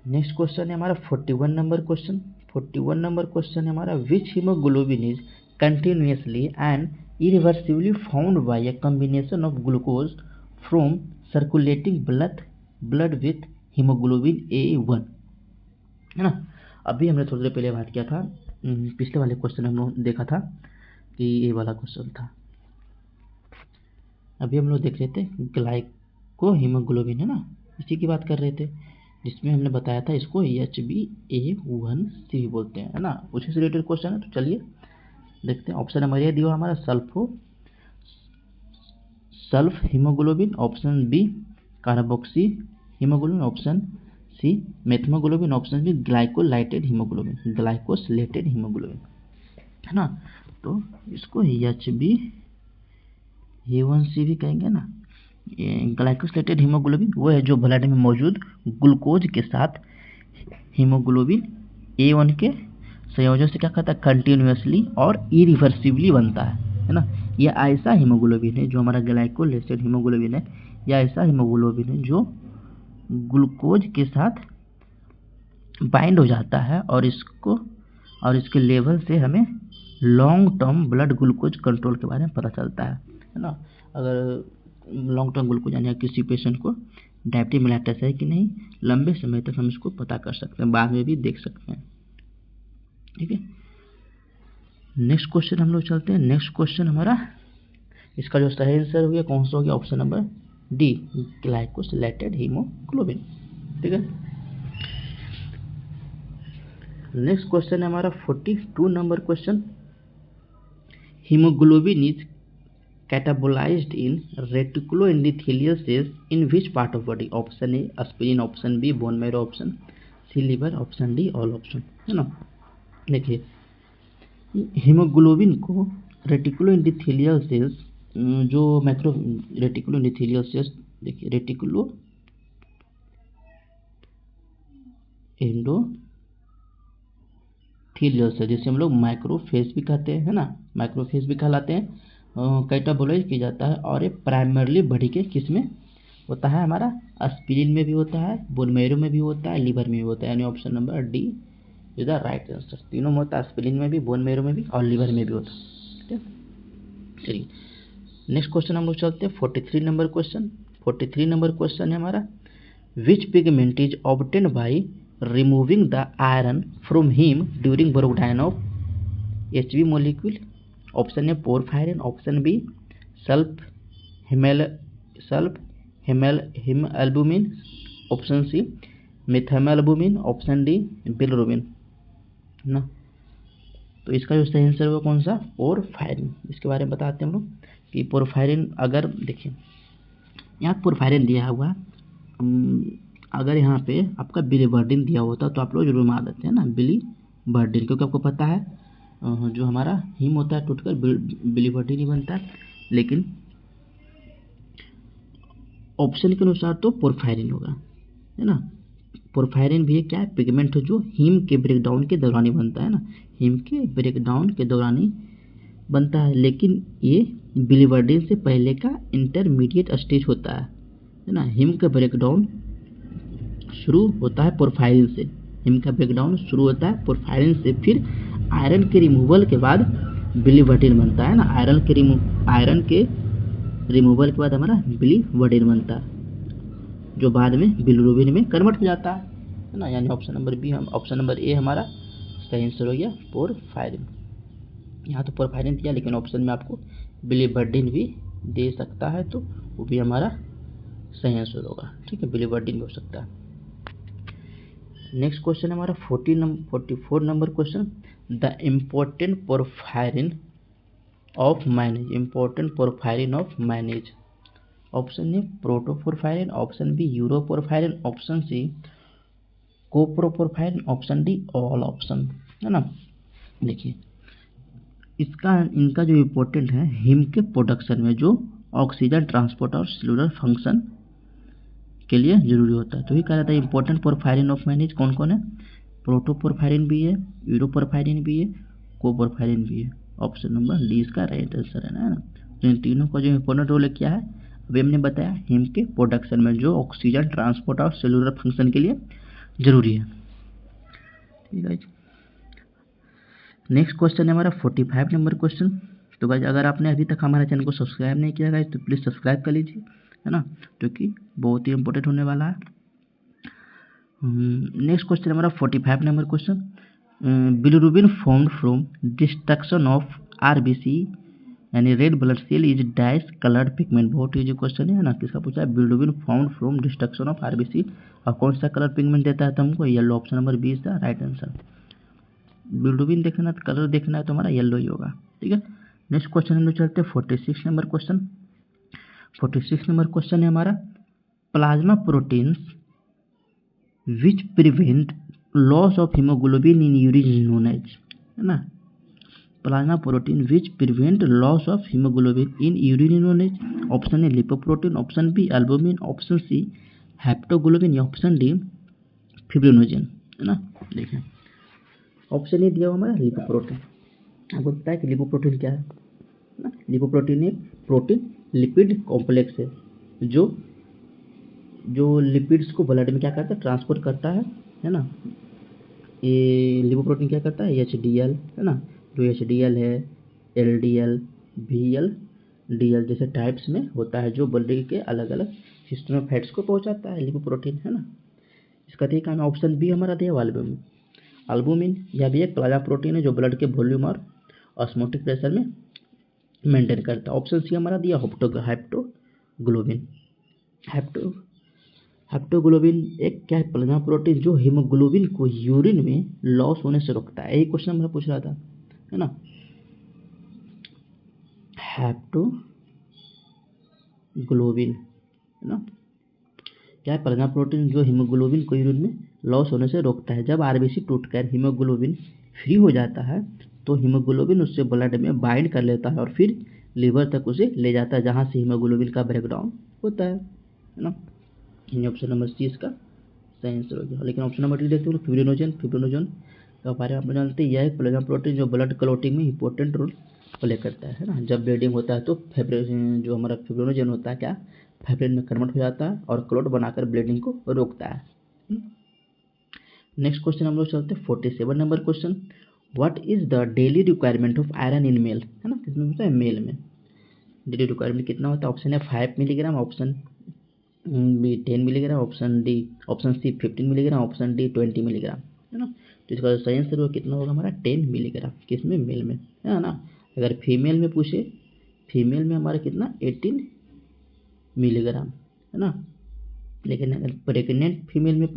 नेक्स्ट क्वेश्चन है हमारा 41 नंबर क्वेश्चन। 41 नंबर क्वेश्चन है हमारा, which haemoglobin is continuously and irreversibly found by a combination of glucose from circulating blood with haemoglobin A1, है ना। अभी हमने थोड़ी देर पहले बात किया था, पिछले वाले क्वेश्चन हम लोग देखा था कि ये वाला क्वेश्चन था। अभी हम लोग देख रहे थे ग्लाइको हीमोग्लोबिन, है ना, इसी की बात कर रहे थे, जिसमें हमने बताया था इसको HbA1c बोलते हैं, है ना। उसी से रिलेटेड क्वेश्चन है, तो चलिए देखते हैं। ऑप्शन नंबर ए दिया हमारा sulph haemoglobin, option B carboxy haemoglobin, option C methaemoglobin, option B glycolated haemoglobin, glycosylated haemoglobin, है ना। तो इसको HbA1c भी कहेंगे ना। ग्लाइकोसिलेटेड हीमोग्लोबिन वो है जो ब्लड में मौजूद ग्लूकोज के साथ हीमोग्लोबिन A1 के संयोजन से क्या करता है, कंटिन्यूसली और इरिवर्सिबली बनता है ना। यह ऐसा हीमोग्लोबिन है जो हमारा ग्लाइकोलाइटेड हीमोग्लोबिन है, या ऐसा हीमोग्लोबिन है जो ग्लूकोज के साथ बाइंड हो जाता है और इसके लेवल से हमें long term blood glucose control के बारे में पता चलता है ना। अगर लॉन्ग टर्म ग्लूकोज यानी किसी पेशेंट को डायबिटीज मेलाइटिस है कि नहीं, लंबे समय तक हम इसको पता कर सकते हैं, बाद में भी देख सकते हैं, ठीक है। नेक्स्ट क्वेश्चन हम लोग चलते हैं। नेक्स्ट क्वेश्चन हमारा, इसका जो सही आंसर हो गया कौन सा हो गया, option number D glycosylated haemoglobin, ठीक है। नेक्स्ट क्वेश्चन है हमारा 42 number question. Haemoglobin is catabolised in reticuloendothelial cells in which part of body, option A aspirin, option B bone marrow, option C liver, option D all option, है ना। देखिए haemoglobin को reticuloendothelial cells, जो macro reticuloendothelial cells, देखिए reticuloendothelial cell जिसे हम लोग macrophage भी कहते हैं, है ना, माइक्रोफेज भी कहलाते हैं, कैटाबोलाइज किया जाता है। और ये प्राइमरली बॉडी के किस में होता है, हमारा एस्पिरिन में भी होता है, बोन मैरो में भी होता है, लिवर में भी होता है, यानी option number D is the right answer. तीनों में होता है, एस्पिरिन में भी, बोन मैरो में भी और लिवर में भी होता है, ठीक है। चलिए नेक्स्ट क्वेश्चन हम लोग चलते हैं 43 नंबर क्वेश्चन। 43 नंबर क्वेश्चन है हमारा, which pigment is obtained by removing the iron from haem during breakdown of Hb molecule, option A porphyrin, option B sulph haemoalbumin, option C methaemoalbumin, option D bilirubin, ना। तो इसका जो सही answer होगा कौन सा, पोरफायरिन। इसके बारे में बताते हैं हम लोग कि पोरफायरिन, अगर देखिए यहाँ पोरफायरिन दिया हुआ, अगर यहाँ पे आपका बिलिवर्डिन दिया होता तो आप लोग जरूर मार देते हैं ना, बिलिवर्डिन, क्योंकि आपको पता है जो हमारा हीम होता है टूटकर बिलिवर्डिन ही बनता है। लेकिन ऑप्शन के अनुसार तो पोरफायरिन होगा, है ना। पोरफायरिन भी क्या है, पिगमेंट जो हीम के ब्रेकडाउन के दौरान ही बनता है ना, हीम के ब्रेकडाउन के दौरान ही बनता है, लेकिन ये बिलीवर्डिन से पहले का इंटरमीडिएट स्टेज होता है ना। हीम का ब्रेकडाउन शुरू होता है पोरफायरिन से, हीम का ब्रेकडाउन शुरू होता है पोरफायरिन से, फिर आयरन के रिमूवल के बाद बिलीवर्डिन बनता है ना। आयरन के रिमूवल के बाद हमारा बिलीवर्डिन बनता है, जो बाद में बिलिरुबिन में कन्वर्ट हो जाता है ना। यानी ऑप्शन नंबर ए हमारा सही आंसर हो गया पोरफायरिन। यहाँ तो पोरफायरिन दिया, लेकिन ऑप्शन में आपको बिलीवर्डिन भी दे सकता है, तो वो भी हमारा सही आंसर होगा, ठीक है, बिलीवर्डिन भी हो सकता है। नेक्स्ट क्वेश्चन है हमारा 44 number question, the important porphyrin of manage, important porphyrin of manage. Option A protoporphyrin, option B uroporphyrin, option C coproporphyrin, option D all option, है ना। देखिए इनका जो इम्पोर्टेंट है हिम के प्रोडक्शन में, जो ऑक्सीजन ट्रांसपोर्ट और सेलुलर फंक्शन के लिए जरूरी होता है। तो ये कह रहा था इंपॉर्टेंट पोरफायरिन ऑफ मैनेज कौन कौन है, प्रोटोपोरफायरिन भी है, यूरोपोरफायरिन भी है, कोपोरफायरिन भी है। ऑप्शन नंबर डी इसका राइट आंसर है ना। तो इन तीनों का जो इंपॉर्टेंट रोल है क्या है, अभी हमने बताया, हिम के प्रोडक्शन में जो ऑक्सीजन ट्रांसपोर्ट और सेलुलर फंक्शन के लिए जरूरी है, ठीक है। नेक्स्ट क्वेश्चन है हमारा 45 नंबर क्वेश्चन। तो गाइस अगर आपने अभी तक हमारे चैनल को सब्सक्राइब नहीं किया गाइस, तो प्लीज़ सब्सक्राइब कर लीजिए, है ना, क्योंकि बहुत ही इंपॉर्टेंट होने वाला है। नेक्स्ट क्वेश्चन हमारा 45 number question, bilirubin formed from destruction of RBC यानी red blood cell is dash coloured pigment. बहुत इजी क्वेश्चन है ना, किसका पूछा है, bilirubin formed from destruction of RBC, और कौन सा कलर पिगमेंट देता है तो हमको येलो। ऑप्शन नंबर 20 का राइट आंसर। बिलिरुबिन देखना है, कलर देखना है तो हमारा येलो ही होगा, ठीक है। नेक्स्ट क्वेश्चन हम लोग चलते हैं 46 नंबर क्वेश्चन। 46 नंबर क्वेश्चन है हमारा, plasma proteins which prevent loss of haemoglobin in urine is known as, है ना। Plasma protein which prevent loss of haemoglobin in urine is known as. Option A lipoprotein, option B albumin, option C haptoglobin, या option D fibrinogen, है ना। देखें option A दिया हुआ हमारा lipoprotein. आपको पता है कि लिपोप्रोटीन क्या है ना, लिपोप्रोटीन एक प्रोटीन लिपिड कॉम्प्लेक्स है, जो लिपिड्स को ब्लड में क्या करता है, ट्रांसपोर्ट करता है ना। ये लिपोप्रोटीन क्या करता है, एचडीएल, है ना, जो एचडीएल है, एलडीएल, वीएल जैसे टाइप्स में होता है, जो ब्लड के अलग अलग सिस्टम में फैट्स को पहुंचाता है, लिपोप्रोटीन, है ना। इसका ठीक है, ऑप्शन बी हमारा दिया एल्बुमिन। एल्बुमिन यह भी एक प्लाज्मा प्रोटीन है, जो ब्लड के वॉल्यूम और ऑस्मोटिक प्रेशर में मेंटेन करता है। ऑप्शन सी हमारा दिया हेप्टोग्लोबिन। हेप्टोग्लोबिन एक क्या है, प्लाज्मा प्रोटीन जो हीमोग्लोबिन को यूरिन में लॉस होने से रोकता है। यही क्वेश्चन मैं पूछ रहा था, है ना। हेप्टोग्लोबिन, है ना, क्या है, प्लाज्मा प्रोटीन जो हीमोग्लोबिन को यूरिन में लॉस होने से रोकता है। जब आरबीसी टूटकर हीमोग्लोबिन फ्री हो जाता है, तो हीमोग्लोबिन उससे ब्लड में बाइंड कर लेता है और फिर लीवर तक उसे ले जाता है, जहाँ से हीमोग्लोबिन का ब्रेकडाउन होता है ना। यानी ऑप्शन नंबर सी इसका सही आंसर हो गया। लेकिन ऑप्शन नंबर डी देखते हो, फिब्रिनोजन के बारे में आप जानते हैं, यह एक प्लाज्मा प्रोटीन जो ब्लड क्लॉटिंग में इंपॉर्टेंट रोल प्ले करता है ना। जब ब्लीडिंग होता है तो जो हमारा फिब्रिनोजन होता है क्या, फाइब्रिन में कन्वर्ट हो जाता है और क्लॉट बनाकर ब्लीडिंग को रोकता है। नेक्स्ट क्वेश्चन हम लोग चलते हैं 47 number question, what is the daily requirement of iron in male, है ना, किसमें होता है, मेल में डेली रिक्वायरमेंट कितना होता है। ऑप्शन है 5 milligram, option B 10 milligram, option C 15 milligram, option D 20 milligram, है ना। तो इसका सही आंसर होगा कितना होगा हमारा 10 मिलीग्राम, किसमें, मेल में, है ना। अगर फीमेल में पूछे, फीमेल में हमारा कितना 18 मिलीग्राम, है ना। लेकिन अगर प्रेग्नेंट फीमेल में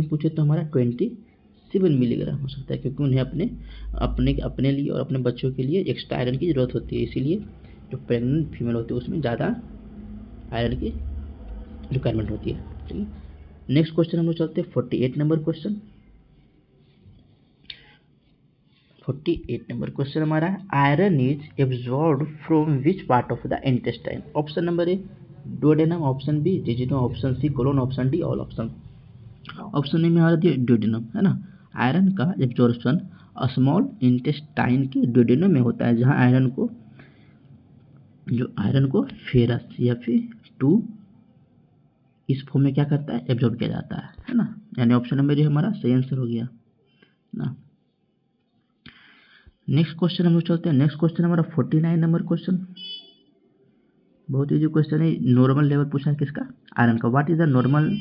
पूछे तो हमारा 27 मिलीग्राम हो सकता है, क्योंकि उन्हें अपने लिए और अपने बच्चों के लिए एक्स्ट्रा आयरन की ज़रूरत होती है, इसीलिए जो प्रेग्नेंट फीमेल होती है उसमें ज़्यादा आयरन की रिक्वायरमेंट होती है, ठीक है। नेक्स्ट क्वेश्चन हम लोग चलते हैं 48 नंबर क्वेश्चन। 48 नंबर क्वेश्चन हमारा, iron is absorbed from which part of the intestine. Option number A duodenum, option B jejunum, option C colon, option D all option. Option A में हमारा दिया duodenum, है ना। आयरन का absorption small intestine के duodenum में होता है, जहाँ आयरन को फेरस या फिर 2 इस फॉर्म में क्या करता है, एब्जॉर्ब किया जाता है ना। यानी ऑप्शन नंबर ये हमारा सही आंसर हो गया ना। नेक्स्ट क्वेश्चन हम लोग चलते हैं। नेक्स्ट क्वेश्चन हमारा 49 नंबर क्वेश्चन, बहुत इजी क्वेश्चन है। नॉर्मल लेवल पूछा है किसका, आयरन का। What is the normal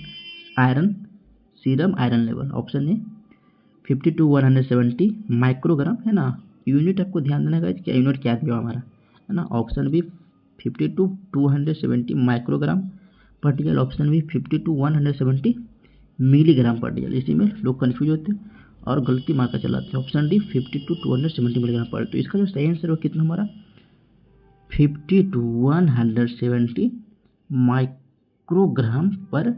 iron serum iron level. Option A 50 to 170 microgram, है ना। यूनिट आपको ध्यान देना है, क्या यूनिट क्या दिया हमारा, है ना। Option B 50 to 270 microgram per dL, option B 50 to 170 milligram per dL. इसी में लोग कन्फ्यूज होते हैं और गलती मार कर चलाते हैं। ऑप्शन डी 50 to 270 मिलीग्राम पर। तो इसका जो सही आंसर हो कितना हमारा 50 to 170 माइक्रोग्राम पर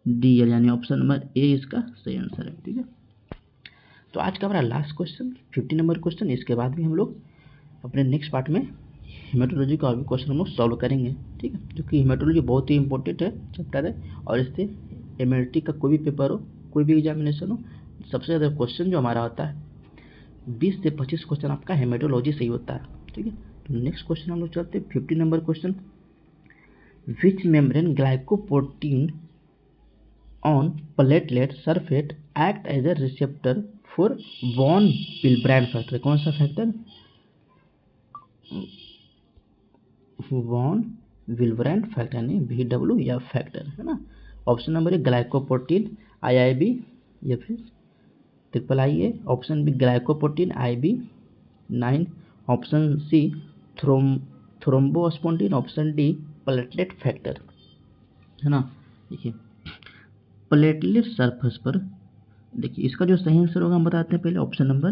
डीएल, यानी ऑप्शन नंबर ए इसका सही आंसर है। ठीक है, तो आज का हमारा लास्ट क्वेश्चन 50 नंबर क्वेश्चन। इसके बाद भी हम लोग अपने नेक्स्ट पार्ट में हेमेटोलॉजी का और भी क्वेश्चन हम लोग सॉल्व करेंगे। ठीक है, क्योंकि हेमेटोलॉजी बहुत ही इंपॉर्टेंट है चैप्टर है, और इससे एमएलटी का कोई भी पेपर हो, कोई भी एग्जामिनेशन हो, सबसे ज़्यादा क्वेश्चन जो हमारा होता है 20 से 25 क्वेश्चन आपका हेमेटोलॉजी से ही होता है। ठीक है, तो नेक्स्ट क्वेश्चन हम लोग चलते हैं 50 number question. Which membrane glycoprotein on platelet surface act as a receptor for von Willebrand factor. कौन सा फैक्टर, वॉन विल्ब्रैंड फैक्टर, यानी VWF फैक्टर, है ना। Option number A glycoprotein IIB या फिर IIIA, option B glycoprotein IB9, option C thrombospondin, option D platelet factor, है ना। देखिए प्लेटलेट सरफेस पर, देखिए इसका जो सही आंसर होगा हम बताते हैं पहले। ऑप्शन नंबर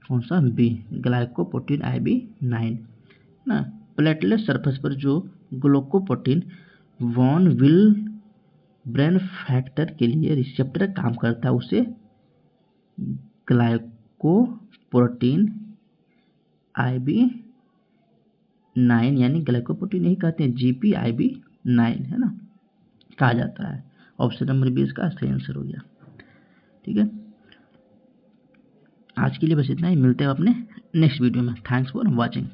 कौन सा, बी ग्लाइकोप्रोटीन IB9 ना। प्लेटलेट सरफेस पर जो ग्लाइकोप्रोटीन वॉन विल्ब्रेंड फैक्टर के लिए रिसेप्टर काम करता है, उसे ग्लाइकोप्रोटीन IB9 यानी ग्लाइकोप्रोटीन नहीं कहते हैं, GPIB9, है ना, कहा जाता है। ऑप्शन नंबर बी इसका सही आंसर हो गया। ठीक है, आज के लिए बस इतना ही, मिलते हैं अपने नेक्स्ट वीडियो में। Thanks for watching.